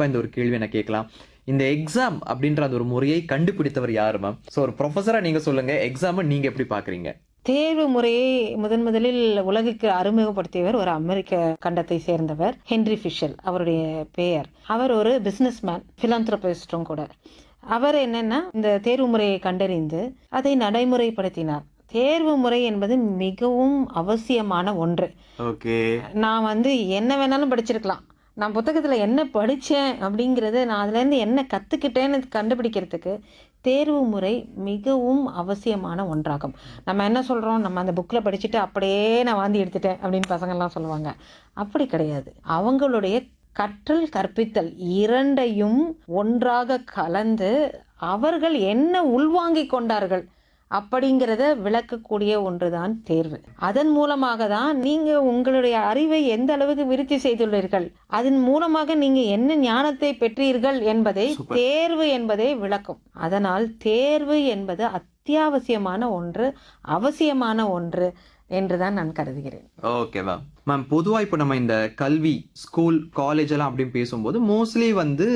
இந்த ஒரு கேள்வி நான் கேட்கலாம், இந்த எக்ஸாம் அப்படின்ற அந்த ஒரு முறையை கண்டுபிடித்தவர் யாரு மேம்? சோ ஒரு ப்ரொஃபஸரா நீங்க சொல்லுங்க, எக்ஸாம் நீங்க எப்படி பாக்குறீங்க? தேர்வு முறையை முதலில் உலகுக்கு அறிமுகப்படுத்தியவர் ஒரு அமெரிக்க கண்டத்தை சேர்ந்தவர், ஹென்ரி ஃபிஷல் அவருடைய பெயர். அவர் ஒரு பிசினஸ் மேன், பிலாந்திரோபிஸ்டும் கூட. அவர் என்னன்னா இந்த தேர்வு முறையை கண்டறிந்து அதை நடைமுறைப்படுத்தினார். தேர்வு முறை என்பது மிகவும் அவசியமான ஒன்று. நான் என்ன வேணாலும் படிச்சிருக்கலாம், நான் புத்தகத்தில் என்ன படித்தேன் அப்படிங்கிறது, நான் அதுலேருந்து என்ன கற்றுக்கிட்டேன்னு கண்டுபிடிக்கிறதுக்கு தேர்வு முறை மிகவும் அவசியமான ஒன்றாகும். நம்ம என்ன சொல்கிறோம், நம்ம அந்த புக்கில் படிச்சுட்டு அப்படியே நான் வாந்தி எடுத்துட்டேன் அப்படின்னு பசங்கள்லாம் சொல்லுவாங்க. அப்படி கிடையாது. அவங்களுடைய கற்றல் கற்பித்தல் இரண்டையும் ஒன்றாக கலந்து அவர்கள் என்ன உள்வாங்கிக் கொண்டார்கள் அப்படிங்கிறத விளக்கக்கூடிய ஒன்றுதான் தேர்வு. அதன் மூலமாக தான் நீங்க உங்களுடைய அறிவை எந்த அளவுக்கு விருத்தி செய்துள்ளீர்கள், அதன் மூலமாக நீங்க என்ன ஞானத்தை பெற்றீர்கள் என்பதை தேர்வு என்பதை விளக்கும். அதனால் தேர்வு என்பது அத்தியாவசியமான ஒன்று, அவசியமான ஒன்று என்றுதான் நான் கருதுகிறேன். ஓகே மேம், பொதுவாக இப்போ நம்ம இந்த கல்வி, ஸ்கூல், காலேஜ் எல்லாம் அப்படின்னு பேசும்போது மோஸ்ட்லி வந்து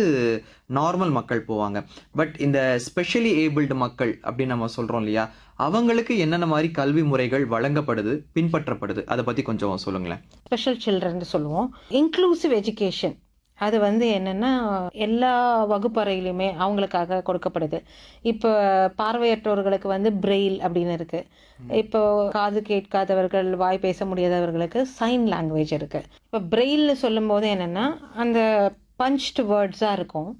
நார்மல் மக்கள் போவாங்க. பட் இந்த ஸ்பெஷலி ஏபிள்டு மக்கள் அப்படின்னு நம்ம சொல்றோம் இல்லையா, அவங்களுக்கு என்னென்ன மாதிரி கல்வி முறைகள் வழங்கப்படுது, பின்பற்றப்படுது, அதை பத்தி கொஞ்சம் சொல்லுங்களேன். ஸ்பெஷல் சில்ட்ரன் சொல்லுவோம். இன்க்ளூசிவ் எஜுகேஷன் அது வந்து என்னென்னா எல்லா வகுப்பறையிலுமே அவங்களுக்காக கொடுக்கப்படுது. இப்போ பார்வையற்றவர்களுக்கு வந்து பிரெயில் அப்படின்னு இருக்குது. இப்போ காது கேட்காதவர்கள், வாய் பேச முடியாதவர்களுக்கு சைன் லாங்குவேஜ் இருக்குது. இப்போ பிரெயில்னு சொல்லும் போது என்னென்னா அந்த பஞ்ச்டு வேர்ட்ஸாக இருக்கும்.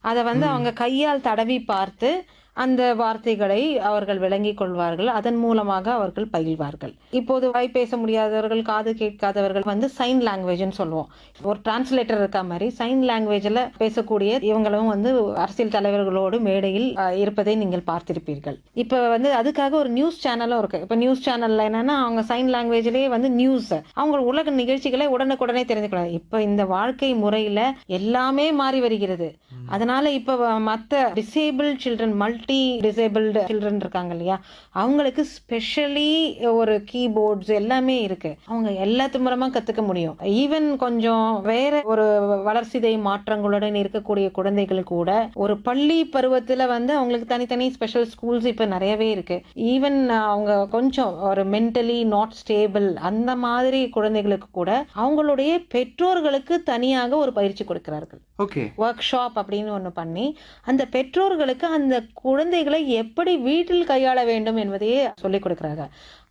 அதை வந்து அவங்க கையால் தடவி பார்த்து அந்த வார்த்தைகளை அவர்கள் விளங்கிக் கொள்வார்கள். அதன் மூலமாக அவர்கள் பயில்வார்கள். இப்போது வாய் பேச முடியாதவர்கள், காது கேட்காதவர்கள் வந்து சைன் லாங்குவேஜ்னு சொல்லுவோம். ஒரு டிரான்ஸ்லேட்டர் இருக்க மாதிரி சைன் லாங்குவேஜில் பேசக்கூடிய இவங்களும் வந்து அரசியல் தலைவர்களோடு மேடையில் இருப்பதை நீங்கள் பார்த்திருப்பீர்கள். இப்போ வந்து அதுக்காக ஒரு நியூஸ் சேனலும் இருக்கு. இப்போ நியூஸ் சேனல்ல என்னன்னா அவங்க சைன் லாங்குவேஜ்லேயே வந்து நியூஸ், அவங்க உலக நிகழ்ச்சிகளை உடனுக்குடனே தெரிஞ்சுக்கலாம். இப்போ இந்த வாழ்க்கை முறையில எல்லாமே மாறி வருகிறது. அதனால இப்போ மற்ற disable children, multi disabled children இருக்காங்க இல்லையா, அவங்களுக்கு ஸ்பெஷலி ஒரு கீபோர்ட்ஸ் எல்லாமே இருக்கு. அவங்க எல்லாத்து மூலமா கத்துக்க முடியும். ஈவன் கொஞ்சம் வேற ஒரு வளர்சிதை மாற்றங்களுடன் இருக்கக்கூடிய குழந்தைகள் கூட ஒரு பள்ளி பருவத்துல வந்து அவங்களுக்கு தனித்தனி ஸ்பெஷல் ஸ்கூல்ஸ் இப்ப நிறையவே இருக்கு. ஈவன் அவங்க கொஞ்சம் ஒரு மென்டலி நாட் ஸ்டேபிள் அந்த மாதிரி குழந்தைகளுக்கு கூட அவங்களுடைய பெற்றோர்களுக்கு தனியாக ஒரு பயிற்சி கொடுக்கிறார்கள். ஒர்க் ஷாப் அப்படின்னு ஒன்று பண்ணி அந்த பெற்றோர்களுக்கு அந்த குழந்தைகளை எப்படி வீட்டில் கையாள வேண்டும் என்பதையே சொல்லிக் கொடுக்கிறாங்க.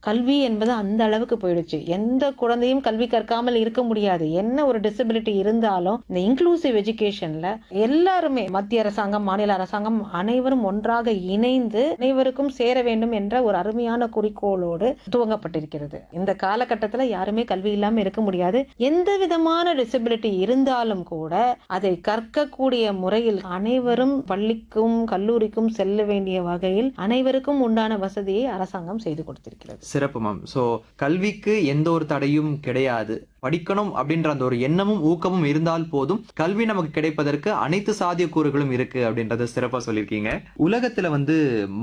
கல்வி என்பது அந்த அளவுக்கு போயிடுச்சு. எந்த குழந்தையும் கல்வி கற்காமல் இருக்க முடியாது. என்ன ஒரு டிசபிலிட்டி இருந்தாலும் இந்த இன்க்ளூசிவ் எஜுகேஷன்ல எல்லாருமே, மத்திய அரசாங்கம், மாநில அரசாங்கம் அனைவரும் ஒன்றாக இணைந்து அனைவருக்கும் சேர வேண்டும் என்ற ஒரு அருமையான குறிக்கோளோடு துவங்கப்பட்டிருக்கிறது. இந்த காலகட்டத்தில் யாருமே கல்வி இல்லாமல் இருக்க முடியாது. எந்த விதமான டிசபிலிட்டி இருந்தாலும் கூட அதை கற்கக்கூடிய முறையில் அனைவரும் பள்ளிக்கும் கல்லூரிக்கும் செல்ல வேண்டிய வகையில் அனைவருக்கும் உண்டான வசதியை அரசாங்கம் செய்து கொடுத்திருக்கிறது. சிறப்பு மேம். ஸோ கல்விக்கு எந்த ஒரு தடையும் கிடையாது. படிக்கணும் அப்படின்ற அந்த ஒரு எண்ணமும் ஊக்கமும் இருந்தால் போதும், கல்வி நமக்கு கிடைப்பதற்கு அனைத்து சாத்தியக்கூறுகளும் இருக்கு அப்படின்றத சிறப்பா சொல்லியிருக்கீங்க. உலகத்துல வந்து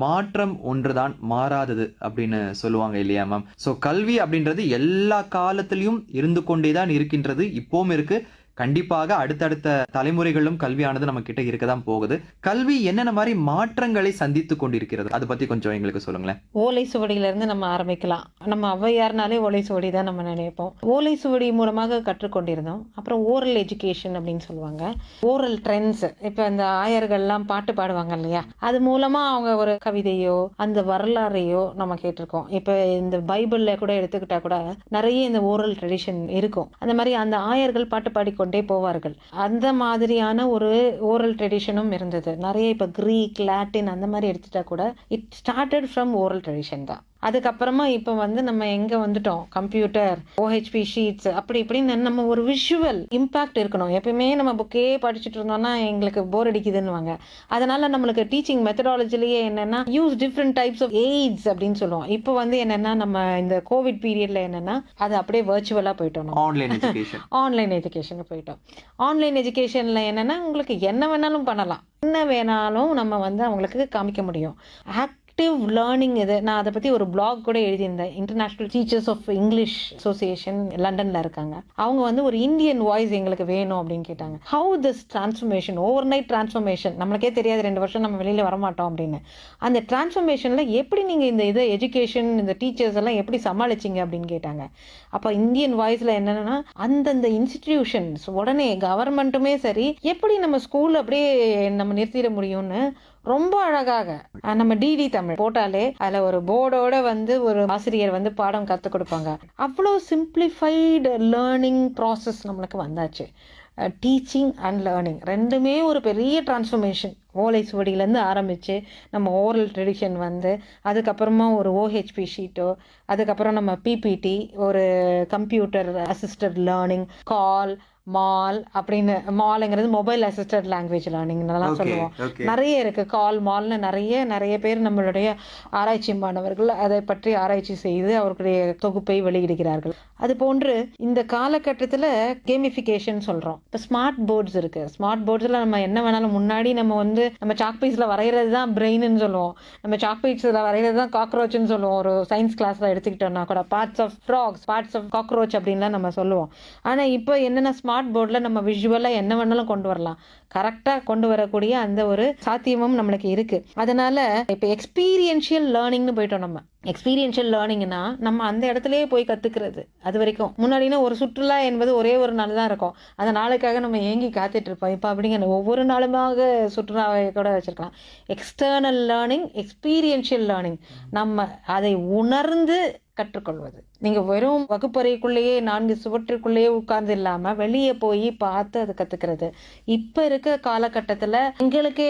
மாற்றம் ஒன்றுதான் மாறாதது அப்படின்னு சொல்லுவாங்க இல்லையா மேம். ஸோ கல்வி அப்படின்றது எல்லா காலத்திலையும் இருந்து கொண்டேதான் இருக்கின்றது, இப்பவும் இருக்கு. கண்டிப்பாக அடுத்தடுத்த தலைமுறைகளும் கல்வியானது நம்ம கிட்ட இருக்கதான் போகுது. கல்வி என்னென்ன மாதிரி மாற்றங்களை சந்தித்து கொண்டிருக்கிறது, அதை பத்தி கொஞ்சம் எங்களுக்கு சொல்லுங்களேன். ஓலை சுவடியில இருந்து நம்ம ஆரம்பிக்கலாம். நம்ம ஔவையார்னாலே ஓலை சுவடி தான் நம்ம நினைப்போம். ஓலை சுவடி மூலமாக கற்றுக்கொண்டிருந்தோம். அப்புறம் ஓரல் எஜுகேஷன் அப்படின்னு சொல்லுவாங்க. ஓரல் ட்ரெண்ட்ஸ், இப்ப இந்த ஆயர்கள்லாம் பாட்டு பாடுவாங்க இல்லையா, அது மூலமா அவங்க ஒரு கவிதையோ அந்த வரலாறையோ நம்ம கேட்டிருக்கோம். இப்ப இந்த பைபிள்ல கூட எடுத்துக்கிட்டா கூட நிறைய இந்த ஓரல் ட்ரெடிஷன் இருக்கும். அந்த மாதிரி அந்த ஆயர்கள் பாட்டு பாடி கொண்டே போவார்கள். அந்த மாதிரியான ஒரு ஓரல் ட்ரெடிஷனும் இருந்தது நிறைய. இப்ப கிரீக், லாட்டின் அந்த மாதிரி எடுத்துட்டா கூட it started from oral tradition தான். அதுக்கப்புறமா இப்போ வந்து நம்ம எங்கே வந்துட்டோம், கம்ப்யூட்டர், OHP ஷீட்ஸ், அப்படி இப்படின்னு நம்ம ஒரு விஷுவல் இம்பாக்ட் இருக்கணும். எப்பயுமே நம்ம புக்கே படிச்சுட்டு இருந்தோம்னா எங்களுக்கு போர் அடிக்குதுன்னுவாங்க. அதனால நம்மளுக்கு டீச்சிங் மெத்தடாலஜிலேயே என்னன்னா use different types of aids அப்படின்னு சொல்லுவோம். இப்போ வந்து என்னன்னா நம்ம இந்த கோவிட் பீரியட்ல என்னன்னா அது அப்படியே வர்ச்சுவலாக போயிட்டோம். ஆன்லைன் எஜுகேஷன் போயிட்டோம். ஆன்லைன் எஜுகேஷன்ல என்னன்னா உங்களுக்கு என்ன வேணாலும் பண்ணலாம், என்ன வேணாலும் நம்ம வந்து அவங்களுக்கு காமிக்க முடியும். ஆக்டிவ் லேர்னிங் இது. நான் அதை பற்றி ஒரு பிளாக் கூட எழுதியிருந்தேன். International teachers of English association லண்டனில் இருக்காங்க. அவங்க வந்து ஒரு இந்தியன் வாய்ஸ் எங்களுக்கு வேணும் அப்படின்னு கேட்டாங்க. How this transformation, over night transformation, நம்மளுக்கே தெரியாது 2 வருஷம் நம்ம வெளியில் வரமாட்டோம் அப்படின்னு. அந்த டிரான்ஸ்ஃபர்மேஷனில் எப்படி நீங்கள் இந்த இது எஜுகேஷன், இந்த டீச்சர்ஸ் எல்லாம் எப்படி சமாளிச்சிங்க அப்படின்னு கேட்டாங்க. அப்போ இந்தியன் வாய்ஸில் என்னென்னா அந்தந்த இன்ஸ்டிடியூஷன்ஸ் உடனே கவர்மெண்ட்டுமே சரி எப்படி நம்ம ஸ்கூல் அப்படியே நம்ம நிறுத்திட முடியும்னு ரொம்ப அழகாக நம்ம டிடி தமிழ் போட்டாலே அதில் ஒரு போர்டோட வந்து ஒரு ஆசிரியர் வந்து பாடம் கற்றுக் கொடுப்பாங்க. அவ்வளோ சிம்பிளிஃபைடு லேர்னிங் ப்ராசஸ் நம்மளுக்கு வந்தாச்சு. டீச்சிங் அண்ட் லேர்னிங் ரெண்டுமே ஒரு பெரிய டிரான்ஸ்ஃபர்மேஷன். ஓலை சுவடியிலேருந்து ஆரம்பித்து நம்ம ஓரல் ட்ரெடிஷன் வந்து அதுக்கப்புறமா ஒரு ஓஹெச்பி ஷீட்டோ, அதுக்கப்புறம் நம்ம பிபிடி, ஒரு கம்ப்யூட்டர் அசிஸ்டட் லேர்னிங், கால், மால் அப்படின்னு, மாலுங்கிறது மொபைல் அசிஸ்டட் லாங்குவேஜ் லேர்னிங் நல்லா சொல்லுவோம். நிறைய இருக்குது. கால், மால்னு நிறைய பேர் நம்மளுடைய ஆராய்ச்சி மாணவர்கள் அதை பற்றி ஆராய்ச்சி செய்து அவர்களுடைய தொகுப்பை வெளியிடுகிறார்கள். அது போன்று இந்த காலகட்டத்தில் கேமிஃபிகேஷன் சொல்கிறோம். இப்போ ஸ்மார்ட் போர்ட்ஸ் இருக்குது. ஸ்மார்ட் போர்ட்ஸில் நம்ம என்ன வேணாலும், முன்னாடி நம்ம சாக் பீஸில் வரைகிறது தான் பிரெயின்னு சொல்லுவோம், நம்ம சாக் பீஸில் வரைகிறது தான் காக்ரோச்னு சொல்லுவோம். ஒரு சயின்ஸ் கிளாஸில் எடுத்துக்கிட்டோம்னா கூட parts of frogs, parts of cockroach அப்படின்லாம் நம்ம சொல்லுவோம். ஆனால் இப்போ என்னென்ன ஸ்மார்ட் போர்டில் நம்ம விஷுவலாக என்ன வேணாலும் கொண்டு வரலாம், கரெக்டாக கொண்டு வரக்கூடிய அந்த ஒரு சாத்தியமும் நம்மளுக்கு இருக்குது. அதனால் இப்போ எக்ஸ்பீரியன்ஷியல் லேர்னிங்னு போயிட்டோம். நம்ம எக்ஸ்பீரியன்ஷியல் லேர்னிங்னா நம்ம அந்த இடத்துலயே போய் கற்றுக்கிறது. அது வரைக்கும் முன்னாடினா ஒரு சுற்றுலா என்பது ஒரே ஒரு நாள் தான் இருக்கும், அந்த நாளுக்காக நம்ம ஏங்கி காத்துட்டு இருப்போம். இப்போ அப்படிங்கிற ஒவ்வொரு நாளுமாக சுற்றுலாவை கூட வச்சுருக்கலாம். எக்ஸ்டர்னல் லேர்னிங், எக்ஸ்பீரியன்ஷியல் லேர்னிங், நம்ம அதை உணர்ந்து கற்றுக்கொள்வது. நீங்கள் வெறும் வகுப்பறைக்குள்ளேயே 4 சுவற்றுக்குள்ளேயே உட்கார்ந்து இல்லாமல் வெளியே போய் பார்த்து அதை கற்றுக்கிறது. இப்போ இருக்க காலகட்டத்தில் எங்களுக்கே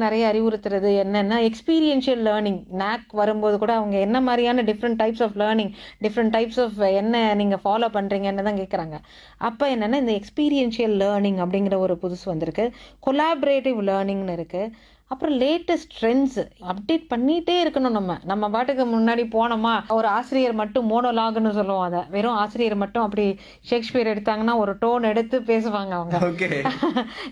நிறைய அறிவுறுத்துறது என்னென்னா எக்ஸ்பீரியன்ஷியல் லேர்னிங். நாக் வரும்போது கூட அவங்க என்ன மாதிரியான different types of learning, different types of என்ன நீங்கள் ஃபாலோ பண்ணுறீங்கன்னு தான் கேட்குறாங்க. அப்போ என்னென்னா இந்த எக்ஸ்பீரியன்ஷியல் லேர்னிங் அப்படிங்கிற ஒரு புதுசு வந்திருக்கு. கொலாபரேட்டிவ் லேர்னிங்னு இருக்குது. அப்புறம் லேட்டஸ்ட் ட்ரெண்ட்ஸ் அப்டேட் பண்ணிகிட்டே இருக்கணும். நம்ம பாட்டுக்கு முன்னாடி போனோமா, ஒரு ஆசிரியர் மட்டும் மோனோலாக்னு சொல்லுவோம், அதை வெறும் ஆசிரியர் மட்டும் அப்படி ஷேக்ஸ்பியர் எடுத்தாங்கன்னா ஒரு டோன் எடுத்து பேசுவாங்க அவங்க.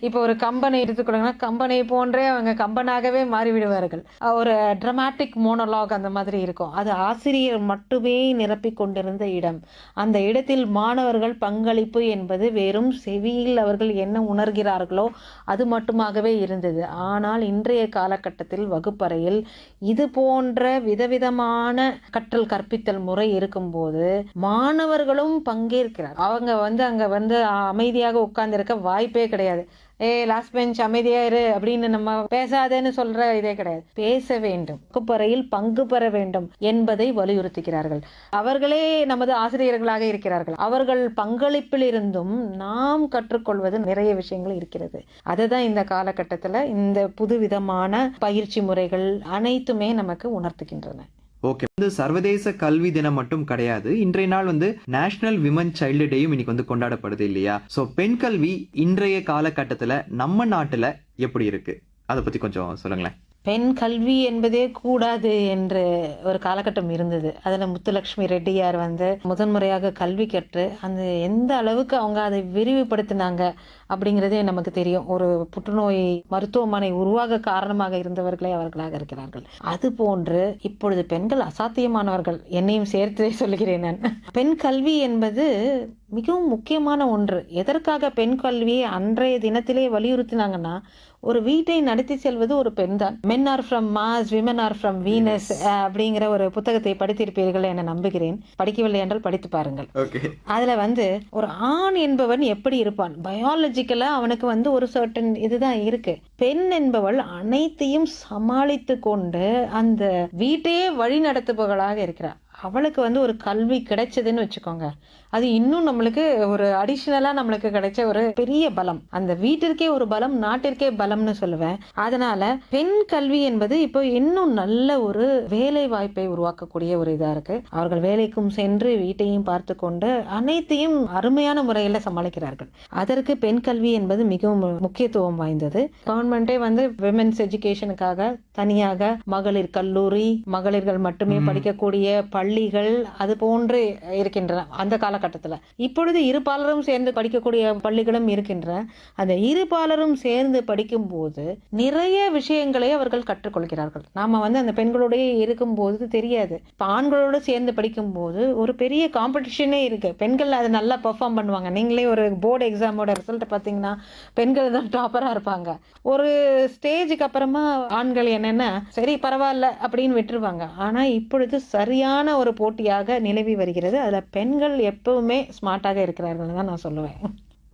இப்போ ஒரு கம்பனை எடுத்துக்கொள்ளுங்கன்னா கம்பனை போன்றே அவங்க கம்பனாகவே மாறிவிடுவார்கள். ஒரு ட்ராமாட்டிக் மோனோலாக் அந்த மாதிரி இருக்கும். அது ஆசிரியர் மட்டுமே நிரப்பி கொண்டிருந்த இடம். அந்த இடத்தில் மாணவர்கள் பங்களிப்பு என்பது வெறும் செவியில் அவர்கள் என்ன உணர்கிறார்களோ அது மட்டுமாகவே இருந்தது. ஆனால் இன்றைய காலகட்டத்தில் வகுப்பறையில் இது போன்ற விதவிதமான கற்றல் கற்பித்தல் முறை இருக்கும்போது மாணவர்களும் பங்கேற்கிறார். அவங்க அங்க அமைதியாக உட்கார்ந்து இருக்க வாய்ப்பே கிடையாது. லாஸ்ட் பெஞ்ச் அமைதியா இரு அப்படின்னு நம்ம பேசாதேன்னு சொல்ற இதே கிடையாது. பேச வேண்டும், வகுப்பறையில் பங்கு பெற வேண்டும் என்பதை வலியுறுத்துகிறார்கள். அவர்களே நமது ஆசிரியர்களாக இருக்கிறார்கள். அவர்கள் பங்களிப்பில் இருந்தும் நாம் கற்றுக்கொள்வது நிறைய விஷயங்கள் இருக்கிறது. அதுதான் இந்த காலகட்டத்தில் இந்த புதுவிதமான பயிற்சி முறைகள் அனைத்துமே நமக்கு உணர்த்துகின்றன. ஓகே, சர்வதேச கல்வி தினம் மட்டும் கிடையாது, இன்றைய நாள் நேஷனல் விமன் சைல்டு டேயும் இன்னைக்கு கொண்டாடப்படுது இல்லையா? ஸோ பெண் கல்வி இன்றைய காலகட்டத்தில் நம்ம நாட்டில் எப்படி இருக்கு, அதை பத்தி கொஞ்சம் சொல்லுங்களேன். பெண் கல்வி என்பதே கூடாது என்று ஒரு காலகட்டம் இருந்தது. அதில் முத்துலட்சுமி ரெட்டியார் முதன்முறையாக கல்வி கற்று அந்த எந்த அளவுக்கு அவங்க அதை விரிவுபடுத்தினாங்க அப்படிங்கிறதே நமக்கு தெரியும். ஒரு புற்றுநோய் மருத்துவமனை உருவாக காரணமாக இருந்தவர்களே அவர்களாக இருக்கிறார்கள். அது போன்று இப்பொழுது பெண்கள் அசாத்தியமானவர்கள், என்னையும் சேர்த்தே சொல்கிறேன் நான். பெண் கல்வி என்பது மிகவும் முக்கியமான ஒன்று. எதற்காக பெண் கல்வியை அன்றைய தினத்திலே வலியுறுத்தினாங்கன்னா, ஒரு வீட்டை நடத்தி செல்வது ஒரு பெண் தான். Men are from Mars, women are from Venus அப்படிங்கிற ஒரு புத்தகத்தை படித்திருப்பீர்கள் என நம்புகிறேன். படிக்கவில்லை என்றால் படித்து பாருங்கள். அதுல ஒரு ஆண் என்பவன் எப்படி இருப்பான், பயாலஜிக்கலா அவனுக்கு ஒரு சர்டன் இதுதான் இருக்கு. பெண் என்பவள் அனைத்தையும் சமாளித்து கொண்டு அந்த வீட்டையே வழி நடத்துபவளாக இருக்கிறார். அவளுக்கு ஒரு கல்வி கிடைச்சதுன்னு வச்சுக்கோங்க, அது இன்னும் நம்மளுக்கு ஒரு அடிஷனலா நம்மளுக்கு கிடைச்ச ஒரு பெரிய பலம். அந்த வீட்டிற்கே ஒரு பலம், நாட்டிற்கே பலம்னு சொல்லுவேன். அதனால பெண் கல்வி என்பது இப்போ இன்னும் நல்ல ஒரு வேலை வாய்ப்பை உருவாக்கக்கூடிய ஒரு இதா இருக்கு. அவர்கள் வேலைக்கும் சென்று வீட்டையும் பார்த்து கொண்டு அனைத்தையும் அருமையான முறையில சமாளிக்கிறார்கள். அதற்கு பெண் கல்வி என்பது மிகவும் முக்கியத்துவம் வாய்ந்தது. கவர்மெண்டே விமென்ஸ் எஜுகேஷனுக்காக தனியாக மகளிர் கல்லூரி, மகளிர்கள் மட்டுமே படிக்கக்கூடிய பள்ளிகள் அது போன்று இருக்கின்றன. அந்த காலகட்டத்தில் இப்பொழுது இருபாலரும் சேர்ந்து படிக்கக்கூடிய பள்ளிகளும் இருக்கின்றன. அந்த இருபாலரும் சேர்ந்து படிக்கும் போது நிறைய விஷயங்களை அவர்கள் கற்றுக்கொள்கிறார்கள். நாம அந்த பெண்களோடய இருக்கும் போது தெரியாது. இப்போ ஆண்களோடு சேர்ந்து படிக்கும் போது ஒரு பெரிய காம்படிஷனே இருக்கு. பெண்கள் அதை நல்லா பெர்ஃபார்ம் பண்ணுவாங்க. நீங்களே ஒரு போர்டு எக்ஸாமோட ரிசல்ட் பார்த்தீங்கன்னா பெண்கள் தான் டாப்பரா இருப்பாங்க. ஒரு ஸ்டேஜுக்கு அப்புறமா ஆண்கள் என்னன்னா சரி பரவாயில்ல அப்படின்னு விட்டுருவாங்க. ஆனா இப்பொழுது சரியான ஒரு போட்டியாக நிலவி வருகிறது. அதுல பெண்கள் எப்பவுமே ஸ்மார்ட்டாக இருக்கிறார்கள் தான் நான் சொல்லுவேன்.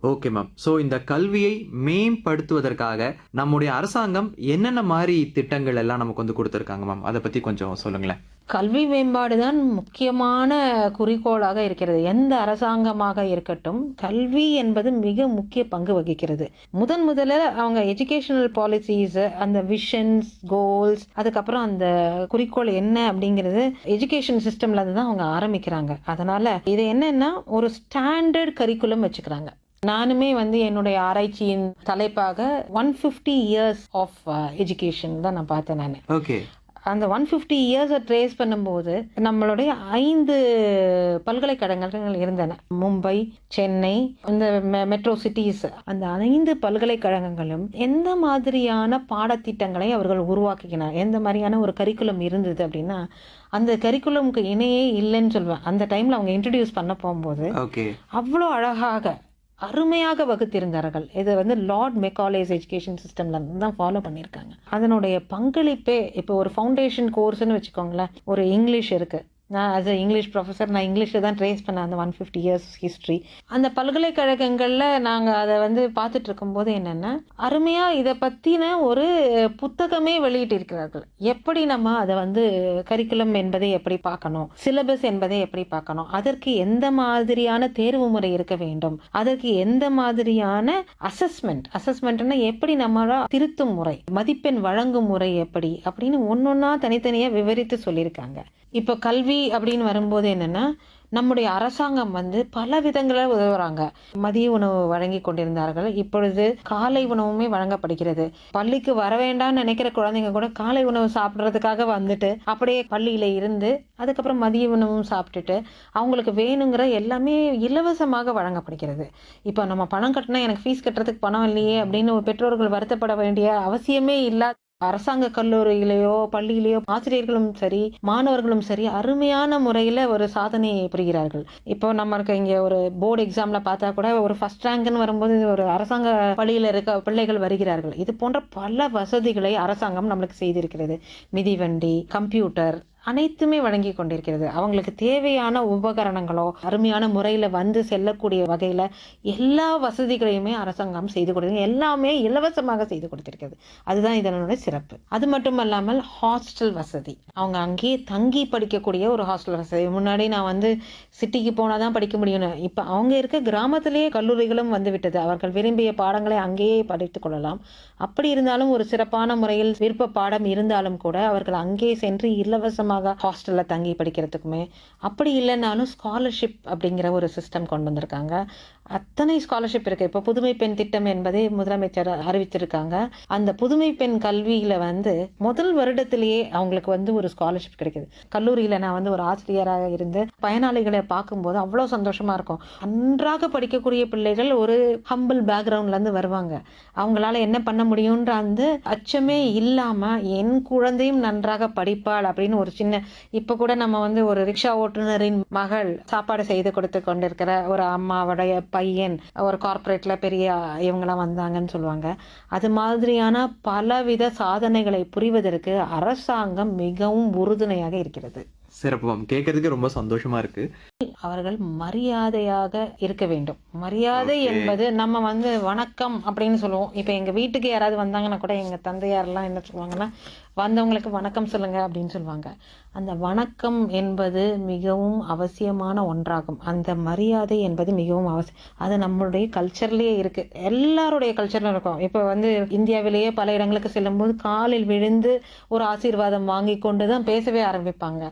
Okay ma'am. ஸோ இந்த கல்வியை மேம்படுத்துவதற்காக நம்முடைய அரசாங்கம் என்னென்ன மாதிரி திட்டங்கள் எல்லாம் நமக்கு வந்து கொடுத்துருக்காங்க மேம்? அதை பத்தி கொஞ்சம் சொல்லுங்களேன். கல்வி மேம்பாடு தான் முக்கியமான குறிக்கோளாக இருக்கிறது. எந்த அரசாங்கமாக இருக்கட்டும், கல்வி என்பது மிக முக்கிய பங்கு வகிக்கிறது. முதல்ல அவங்க எஜுகேஷனல் பாலிசிஸ், அந்த விஷன்ஸ், கோல்ஸ், அதுக்கப்புறம் அந்த குறிக்கோள் என்ன அப்படிங்கிறது எஜுகேஷன் சிஸ்டம்ல இருந்து தான் அவங்க ஆரம்பிக்கிறாங்க. அதனால இது என்னன்னா ஒரு ஸ்டாண்டர்ட் கரிக்குலம் வச்சுக்கிறாங்க. நானுமே வந்து என்னுடைய ஆராய்ச்சியின் தலைப்பாக 150 இயர்ஸ் ஆஃப் எஜுகேஷன் தான் நான் பார்த்தேன். நான் ஓகே. அந்த 150 இயர்ஸை ட்ரேஸ் பண்ணும்போது நம்மளுடைய 5 பல்கலைக்கழகங்கள் இருந்தன. மும்பை, சென்னை, இந்த மெட்ரோ சிட்டிஸ், அந்த 5 பல்கலைக்கழகங்களும் எந்த மாதிரியான பாடத்திட்டங்களை அவர்கள் உருவாக்கினார், எந்த மாதிரியான ஒரு கரிக்குலம் இருந்தது அப்படின்னா அந்த கரிக்குலமுக்கு இணையே இல்லைன்னு சொல்லுவேன். அந்த டைம்ல அவங்க இன்ட்ரடியூஸ் பண்ண போகும்போது அவ்வளோ அழகாக அருமையாக வகுத்திருந்தார்கள். இது வந்து லார்ட் மெக்காலேஸ் எஜுகேஷன் சிஸ்டம்ல தான் ஃபாலோ பண்ணியிருக்காங்க. அதனுடைய பங்களிப்பே இப்போ ஒரு ஃபவுண்டேஷன் கோர்ஸ்ன்னு வச்சுக்கோங்களேன். ஒரு இங்கிலீஷ் இருக்கு. நான் ஆஸ் அ இங்கிலீஷ் ப்ரொஃபஸர் நான் இங்கிலீஷில் தான் ட்ரேஸ் பண்ணேன் அந்த 150 இயர்ஸ் ஹிஸ்ட்ரி. அந்த பல்கலைக்கழகங்களில் நாங்கள் அதை வந்து பார்த்துட்டு இருக்கும்போது என்னென்னா அருமையாக இதை பற்றின ஒரு புத்தகமே வெளியிட்டு இருக்கிறார்கள். எப்படி நம்ம அதை வந்து கரிக்குலம் என்பதை எப்படி பார்க்கணும், சிலபஸ் என்பதை எப்படி பார்க்கணும், அதற்கு எந்த மாதிரியான தேர்வு முறை இருக்க வேண்டும், அதற்கு எந்த மாதிரியான அசஸ்மெண்ட்னா எப்படி நம்ம திருத்தும் முறை, மதிப்பெண் வழங்கும் முறை எப்படி அப்படின்னு ஒன்னொன்னா தனித்தனியாக விவரித்து சொல்லியிருக்காங்க. இப்போ கல்வி அப்படின்னு வரும்போது என்னன்னா நம்முடைய அரசாங்கம் வந்து பல விதங்களில் உதவுறாங்க. மதிய உணவு வழங்கி கொண்டிருந்தார்கள். இப்பொழுது காலை உணவுமே வழங்கப்படுகிறது. பள்ளிக்கு வர வேண்டாம்னு நினைக்கிற குழந்தைங்க கூட காலை உணவு சாப்பிட்றதுக்காக வந்துட்டு அப்படியே பள்ளியில இருந்து அதுக்கப்புறம் மதிய உணவும் சாப்பிட்டுட்டு அவங்களுக்கு வேணுங்கிற எல்லாமே இலவசமாக வழங்கப்படுகிறது. இப்போ நம்ம பணம் கட்டினா எனக்கு ஃபீஸ் கட்டுறதுக்கு பணம் இல்லையே அப்படின்னு பெற்றோர்கள் வருத்தப்பட வேண்டிய அவசியமே இல்லை. அரசாங்க கல்லூரியிலேயோ பள்ளியிலேயோ ஆசிரியர்களும் சரி மாணவர்களும் சரி அருமையான முறையில் ஒரு சாதனையை புரிகிறார்கள். இப்போ நம்மளுக்கு இங்கே ஒரு போர்டு எக்ஸாமில் பார்த்தா கூட ஒரு ஃபர்ஸ்ட் ரேங்க்னு வரும்போது ஒரு அரசாங்க பள்ளியில் இருக்க பிள்ளைகள் வருகிறார்கள். இது போன்ற பல வசதிகளை அரசாங்கம் நம்மளுக்கு செய்திருக்கிறது. மிதிவண்டி, கம்ப்யூட்டர் அனைத்துமே வழங்கி கொண்டிருக்கிறது. அவங்களுக்கு தேவையான உபகரணங்களோ அருமையான முறையில் வந்து செல்லக்கூடிய வகையில் எல்லா வசதிகளையுமே அரசாங்கம் செய்து கொடுத்து எல்லாமே இலவசமாக செய்து கொடுத்திருக்கிறது. அதுதான் இதனுடைய சிறப்பு. அது மட்டும் இல்லாமல் ஹாஸ்டல் வசதி, அவங்க அங்கேயே தங்கி படிக்கக்கூடிய ஒரு ஹாஸ்டல் வசதி. முன்னாடி நான் வந்து சிட்டிக்கு போனால் தான் படிக்க முடியும்னு, இப்போ அவங்க இருக்க கிராமத்திலேயே கல்லூரிகளும் வந்து விட்டது. அவர்கள் விரும்பிய பாடங்களை அங்கேயே படித்துக் கொள்ளலாம். அப்படி இருந்தாலும் ஒரு சிறப்பான முறையில் விருப்ப பாடம் இருந்தாலும் கூட அவர்கள் அங்கே சென்று இலவசமாக ஹாஸ்டல்ல தங்கி படிக்கிறதுக்குமே, அப்படி இல்லைன்னாலும் ஸ்காலர்ஷிப் அப்படிங்கிற ஒரு சிஸ்டம் கொண்டு வந்திருக்காங்க. அத்தனை ஸ்காலர்ஷிப் இருக்கு. இப்போ புதுமை பெண் திட்டம் என்பதை முதலமைச்சர் அறிவித்திருக்காங்க. அந்த புதுமை பெண் கல்வியில வந்து முதல் வருடத்திலேயே அவங்களுக்கு வந்து ஒரு ஸ்காலர்ஷிப் கிடைக்குது. கல்லூரியில நான் வந்து ஒரு ஆசிரியராக இருந்து பயனாளிகளை பார்க்கும்போது அவ்வளோ சந்தோஷமா இருக்கும். நன்றாக படிக்கக்கூடிய பிள்ளைகள் ஒரு ஹம்பிள் பேக்ரவுண்ட்ல இருந்து வருவாங்க. அவங்களால என்ன பண்ண முடியும்ன்ற அந்த அச்சமே இல்லாம என் குழந்தையும் நன்றாக படிப்பாள் அப்படின்னு ஒரு சின்ன, இப்ப கூட நம்ம வந்து ஒரு ரிக்ஷா ஓட்டுநரின் மகள் சாப்பாடு செய்து கொடுத்து கொண்டிருக்கிற ஒரு அம்மாவுடைய பையன் ஒரு கார்ப்பரேட்ல பெரிய இவங்கெல்லாம் வந்தாங்கன்னு சொல்லுவாங்க. அது மாதிரியான பலவித சாதனைகளை புரிவதற்கு அரசாங்கம் மிகவும் உறுதுணையாக இருக்கிறது. சிறப்பு. கேட்கறதுக்கு ரொம்ப சந்தோஷமா இருக்கு. அவர்கள் மரியாதையாக இருக்க வேண்டும். மரியாதை என்பது நம்ம வந்து வணக்கம் அப்படின்னு சொல்லுவோம். இப்போ எங்க வீட்டுக்கு யாராவது வந்தாங்கன்னா கூட எங்க தந்தையாரெல்லாம் என்ன சொல்லுவாங்கன்னா வந்தவங்களுக்கு வணக்கம் சொல்லுங்க அப்படின்னு சொல்லுவாங்க. அந்த வணக்கம் என்பது மிகவும் அவசியமான ஒன்றாகும். அந்த மரியாதை என்பது மிகவும் அவசியம். அது நம்மளுடைய கல்ச்சர்லயே இருக்கு, எல்லாருடைய கல்ச்சர்ல இருக்கும். இப்போ வந்து இந்தியாவிலேயே பல இடங்களுக்கு செல்லும் போது காலில் விழுந்து ஒரு ஆசீர்வாதம் வாங்கி கொண்டுதான் பேசவே ஆரம்பிப்பாங்க.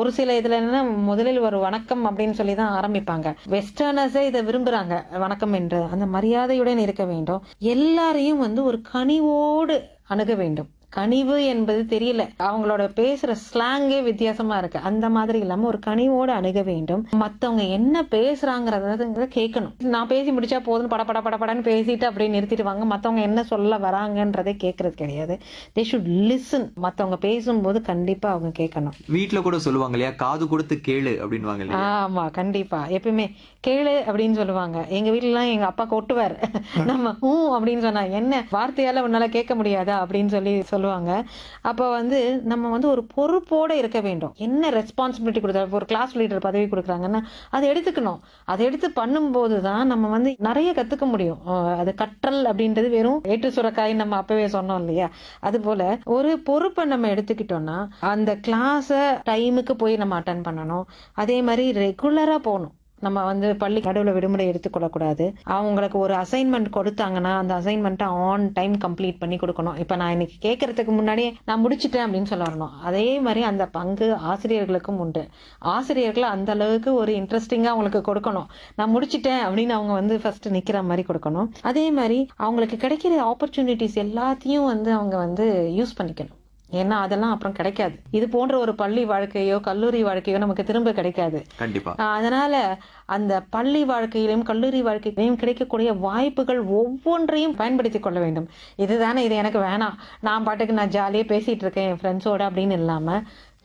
ஒரு சில இதுல என்ன முதலில் ஒரு வணக்கம் அப்படின்னு சொல்லி தான் ஆரம்பிப்பாங்க. வெஸ்டர்னர்ஸே இதை விரும்புறாங்க வணக்கம் என்று. அந்த மரியாதையுடன் இருக்க வேண்டும். எல்லாரையும் வந்து ஒரு கனிவோடு அணுக வேண்டும். கனிவு என்பது தெரியல, அவங்களோட பேசுற ஸ்லாங்கே வித்தியாசமா இருக்கு. அந்த மாதிரி இல்லாம ஒரு கனிவோடு அணுக வேண்டும். மத்தவங்க என்ன பேசுறாங்கிறத கேட்கணும். நான் பேசி முடிச்சா போதும் படன்னு பேசிட்டு அப்படியே நிறுத்திடுவாங்க. மத்தவங்க என்ன சொல்ல வராங்கன்றதை கேட்கறது கிடையாது. They should listen. மத்தவங்க பேசும்போது கண்டிப்பா அவங்க கேட்கணும். வீட்டுல கூட சொல்லுவாங்க இல்லையா, காது கொடுத்து கேளு அப்படின்னு. ஆமா, கண்டிப்பா எப்பயுமே கேளு அப்படின்னு சொல்லுவாங்க. எங்க வீட்டுல எல்லாம் எங்க அப்பா கொட்டுவார். நம்ம அப்படின்னு சொன்னா என்ன வார்த்தையால உன்னால கேட்க முடியாதா அப்படின்னு சொல்லி சொல்லுவாங்க. சொல்லுவாங்க. அப்போ வந்து நம்ம வந்து ஒரு பொறுப்போடு இருக்க வேண்டும். என்ன ரெஸ்பான்சிபிலிட்டி கொடுத்தா ஒரு கிளாஸ் லீடர் பதவி கொடுக்குறாங்கன்னா அதை எடுத்துக்கணும். அதை எடுத்து பண்ணும்போது தான் நம்ம வந்து நிறைய கற்றுக்க முடியும். அது கற்றல் அப்படின்றது வெறும் ஏற்று சுரக்காய் நம்ம அப்பவே சொன்னோம் இல்லையா, அது போல ஒரு பொறுப்பை நம்ம எடுத்துக்கிட்டோம்னா அந்த கிளாஸை டைமுக்கு போய் நம்ம அட்டன் பண்ணணும். அதே மாதிரி ரெகுலரா போகணும். நம்ம வந்து பள்ளி நடுவில் விடுமுறை எடுத்துக்கொள்ளக்கூடாது. அவங்களுக்கு ஒரு அசைன்மெண்ட் கொடுத்தாங்கன்னா அந்த அசைன்மெண்ட்டை ஆன் டைம் கம்ப்ளீட் பண்ணி கொடுக்கணும். இப்போ நான் இன்னைக்கு கேட்கறதுக்கு முன்னாடியே நான் முடிச்சிட்டேன் அப்படின்னு சொல்ல வரணும். அதே மாதிரி அந்த பங்கு ஆசிரியர்களுக்கும் உண்டு. ஆசிரியர்கள் அந்த அளவுக்கு ஒரு இன்ட்ரெஸ்டிங்காக அவங்களுக்கு கொடுக்கணும். நான் முடிச்சிட்டேன் அப்படின்னு அவங்க வந்து ஃபர்ஸ்ட் நிற்கிற மாதிரி கொடுக்கணும். அதே மாதிரி அவங்களுக்கு கிடைக்கிற ஆப்பர்ச்சுனிட்டிஸ் எல்லாத்தையும் வந்து அவங்க வந்து யூஸ் பண்ணிக்கணும். ஏன்னா அதெல்லாம் அப்புறம் கிடைக்காது. இது போன்ற ஒரு பள்ளி வாழ்க்கையோ கல்லூரி வாழ்க்கையோ நமக்கு திரும்ப கிடைக்காது. கண்டிப்பா. அதனால அந்த பள்ளி வாழ்க்கையிலும் கல்லூரி வாழ்க்கையிலும் கிடைக்கக்கூடிய வாய்ப்புகள் ஒவ்வொன்றையும் பயன்படுத்திக் கொள்ள வேண்டும். இதுதானே, இது எனக்கு வேணாம், நான் பாட்டுக்கு நான் ஜாலியாக பேசிட்டு இருக்கேன் என் ஃப்ரெண்ட்ஸோட அப்படின்னு இல்லாம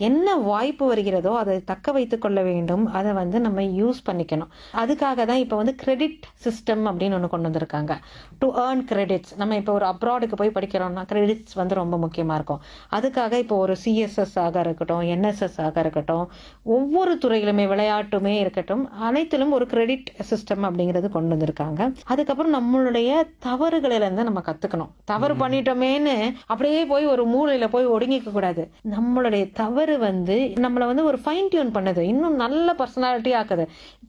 என்ன வாய்ப்பு வருகிறதோ அதை தக்க வைத்துக் கொள்ள வேண்டும். அதை வந்து நம்ம யூஸ் பண்ணிக்கணும். அதுக்காக தான் இப்போ வந்து கிரெடிட் சிஸ்டம் அப்படின்னு ஒன்று கொண்டு வந்திருக்காங்க. To earn credits. நம்ம இப்போ ஒரு அப்ராடுக்கு போய் படிக்கிறோம்னா கிரெடிட்ஸ் வந்து ரொம்ப முக்கியமாக இருக்கும். அதுக்காக இப்போ ஒரு CSS ஆக இருக்கட்டும், NSS ஆக இருக்கட்டும், ஒவ்வொரு துறையிலுமே விளையாட்டுமே இருக்கட்டும், அனைத்திலும் ஒரு கிரெடிட் சிஸ்டம் அப்படிங்கிறது கொண்டு வந்திருக்காங்க. அதுக்கப்புறம் நம்மளுடைய தவறுகளிலிருந்து நம்ம கற்றுக்கணும். தவறு பண்ணிட்டோமேன்னு அப்படியே போய் ஒரு மூலையில் போய் ஒடுங்கிக்க கூடாது. நம்மளுடைய தவறு வந்து நம்மளை வந்து ஒரு ஃபைன் டியூன் பண்ணுது, இன்னும் நல்ல பர்சனாலிட்டி ஆக்குது.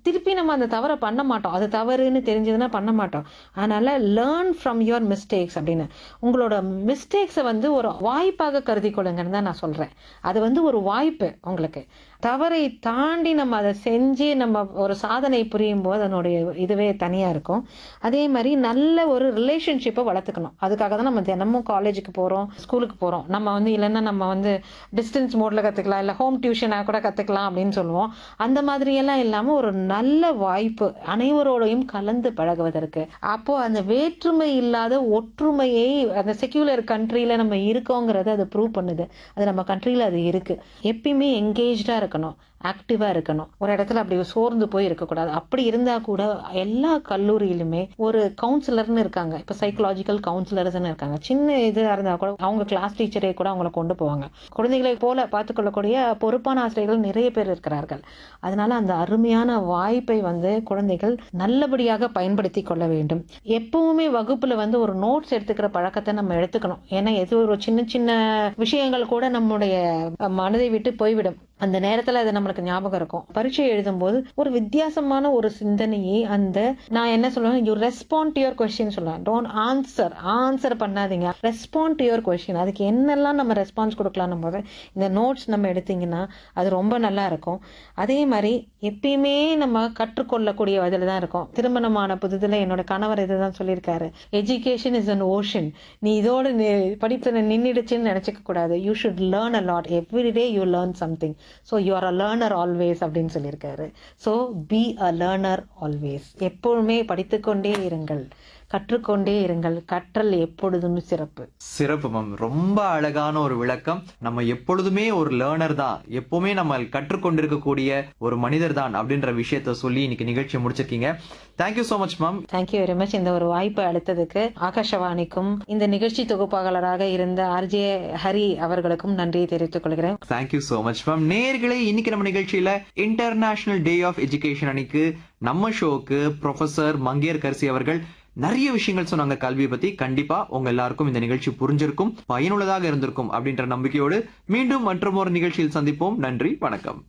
திருப்பி நம்ம அந்த தவறை பண்ண மாட்டோம். அது தவறுன்னு தெரிஞ்சதுன்னா பண்ண மாட்டோம். அதனால லேர்ன் ஃப்ரம் யுவர் மிஸ்டேக்ஸ் அப்படின்னு உங்களோட மிஸ்டேக்ஸை வந்து ஒரு வாய்ப்பாக கருதி கொள்ளுங்கன்னு தான் நான் சொல்றேன். அது வந்து ஒரு வாய்ப்பு உங்களுக்கு. தவறை தாண்டி நம்ம அதை செஞ்சு நம்ம ஒரு சாதனை புரியும் போது அதனுடைய இதுவே தனியா இருக்கும். அதே மாதிரி நல்ல ஒரு ரிலேஷன்ஷிப்பை வளர்த்துக்கணும். அதுக்காக தான் நம்ம தினமும் காலேஜுக்கு போறோம், ஸ்கூலுக்கு போறோம். நம்ம வந்து இல்லைன்னா நம்ம வந்து டிஸ்டன்ஸ் மோட்ல கத்துக்கலாம், இல்லை ஹோம் டியூஷனாக கூட கத்துக்கலாம் அப்படின்னு சொல்லுவோம். அந்த மாதிரி எல்லாம் இல்லாம ஒரு நல்ல வாய்ப்பு அனைவரோடையும் கலந்து பழகுவதற்கு. அப்போ அந்த வேற்றுமை இல்லாத ஒற்றுமையை அந்த செக்யூலர் கண்ட்ரியில நம்ம இருக்கோங்கிறத அது ப்ரூவ் பண்ணுது. அது நம்ம கண்ட்ரியில அது இருக்கு. எப்பயுமே என்கேஜ்டா இருக்கணும், ஆக்டிவா இருக்கணும். ஒரு இடத்துல அப்படி சோர்ந்து போய் இருக்கக்கூடாது. அப்படி இருந்தா கூட எல்லா கல்லூரியிலுமே ஒரு கவுன்சிலர்னு இருக்காங்க. இப்ப சைக்கலாஜிக்கல் கவுன்சிலர்ஸ்ன்னு இருக்காங்க. சின்ன இதா இருந்தா கூட அவங்க கிளாஸ் டீச்சரே கூட அவங்களை கொண்டு போவாங்க. குழந்தைகளை போல பார்த்துக்கொள்ளக்கூடிய பொறுப்பான ஆசிரியர்கள் நிறைய பேர் இருக்கிறார்கள். அதனால அந்த அருமையான வாய்ப்பை வந்து குழந்தைகள் நல்லபடியாக பயன்படுத்தி கொள்ள வேண்டும். எப்பவுமே வகுப்புல வந்து ஒரு நோட்ஸ் எடுத்துக்கிற பழக்கத்தை நம்ம எடுத்துக்கணும். ஏன்னா எது ஒரு சின்ன சின்ன விஷயங்கள் கூட நம்முடைய மனதை விட்டு போய்விடும். அந்த நேரத்துல அது நம்மளுக்கு ஞாபகம் இருக்கும். பரீட்சை எழுதும் போது ஒரு வித்தியாசமான ஒரு சிந்தனையை நான் என்ன சொல்லுவேன், you respond to your question சொல்லுவேன். டோன்ட் ஆன்சர் பண்ணாதீங்க, ரெஸ்பாண்ட் டு யுவர் கொஸ்டின். அதுக்கு என்னெல்லாம் நம்ம ரெஸ்பான்ஸ் கொடுக்கலாம் போது இந்த நோட்ஸ் நம்ம எடுத்தீங்கன்னா அது ரொம்ப நல்லா இருக்கும். அதே மாதிரி எப்பயுமே நம்ம கற்றுக்கொள்ளக்கூடிய இதில் தான் இருக்கும். திருமணமான புதுதில் என்னோட கணவர் இதுதான் சொல்லியிருக்காரு, எஜுகேஷன் இஸ் அன் ஓஷன். நீ இதோட படிப்பு நின்றுடுச்சுன்னு நினைச்சுக்க கூடாது. You should learn a lot, every day you learn something. So you are a learner always அப்படின்னு சொல்லியிருக்காரு. So be a learner always. எப்பொழுதுமே படித்துக்கொண்டே இருங்கள், கற்றுக்கொண்டே இருங்கள். கற்றல் எப்பொழுதும் சிறப்பு மேம். ரொம்ப அழகான ஒரு விளக்கம். நம்ம எப்பொழுதுமே ஒரு லேர்னர் தான், எப்பவுமே நம்ம கற்றுக்கொண்டிருக்கக்கூடிய ஒரு மனிதர் தான் அப்படின்ற விஷயத்த சொல்லி இன்னைக்கு நிகழ்ச்சியை முடிச்சிருக்கீங்க. Thank you so much ma'am. Thank you very much. இந்த ஒரு வாய்ப்பு அளித்ததுக்கு ஆகாஷவாணிக்கும் இந்த நிகழ்ச்சி தொகுப்பாளராக இருந்த RJ ஹரி அவர்களுக்கும் நன்றியை தெரிவித்துக் கொள்கிறேன். Thank you so much ma'am. நேயர்களே, இன்னைக்கு நம்ம நிகழ்ச்சியில இன்டர்நேஷனல் டே ஆஃப் எஜுகேஷன் அன்னைக்கு நம்ம ஷோக்கு ப்ரொஃபசர் மங்கையர் கர்சி அவர்கள் நிறைய விஷயங்கள் சொன்னாங்க கல்வியை பத்தி. கண்டிப்பா உங்க எல்லாருக்கும் இந்த நிகழ்ச்சி புரிஞ்சிருக்கும், பயனுள்ளதாக இருந்திருக்கும் அப்படின்ற நம்பிக்கையோடு மீண்டும் மற்றும் ஒரு நிகழ்ச்சியில் சந்திப்போம். நன்றி, வணக்கம்.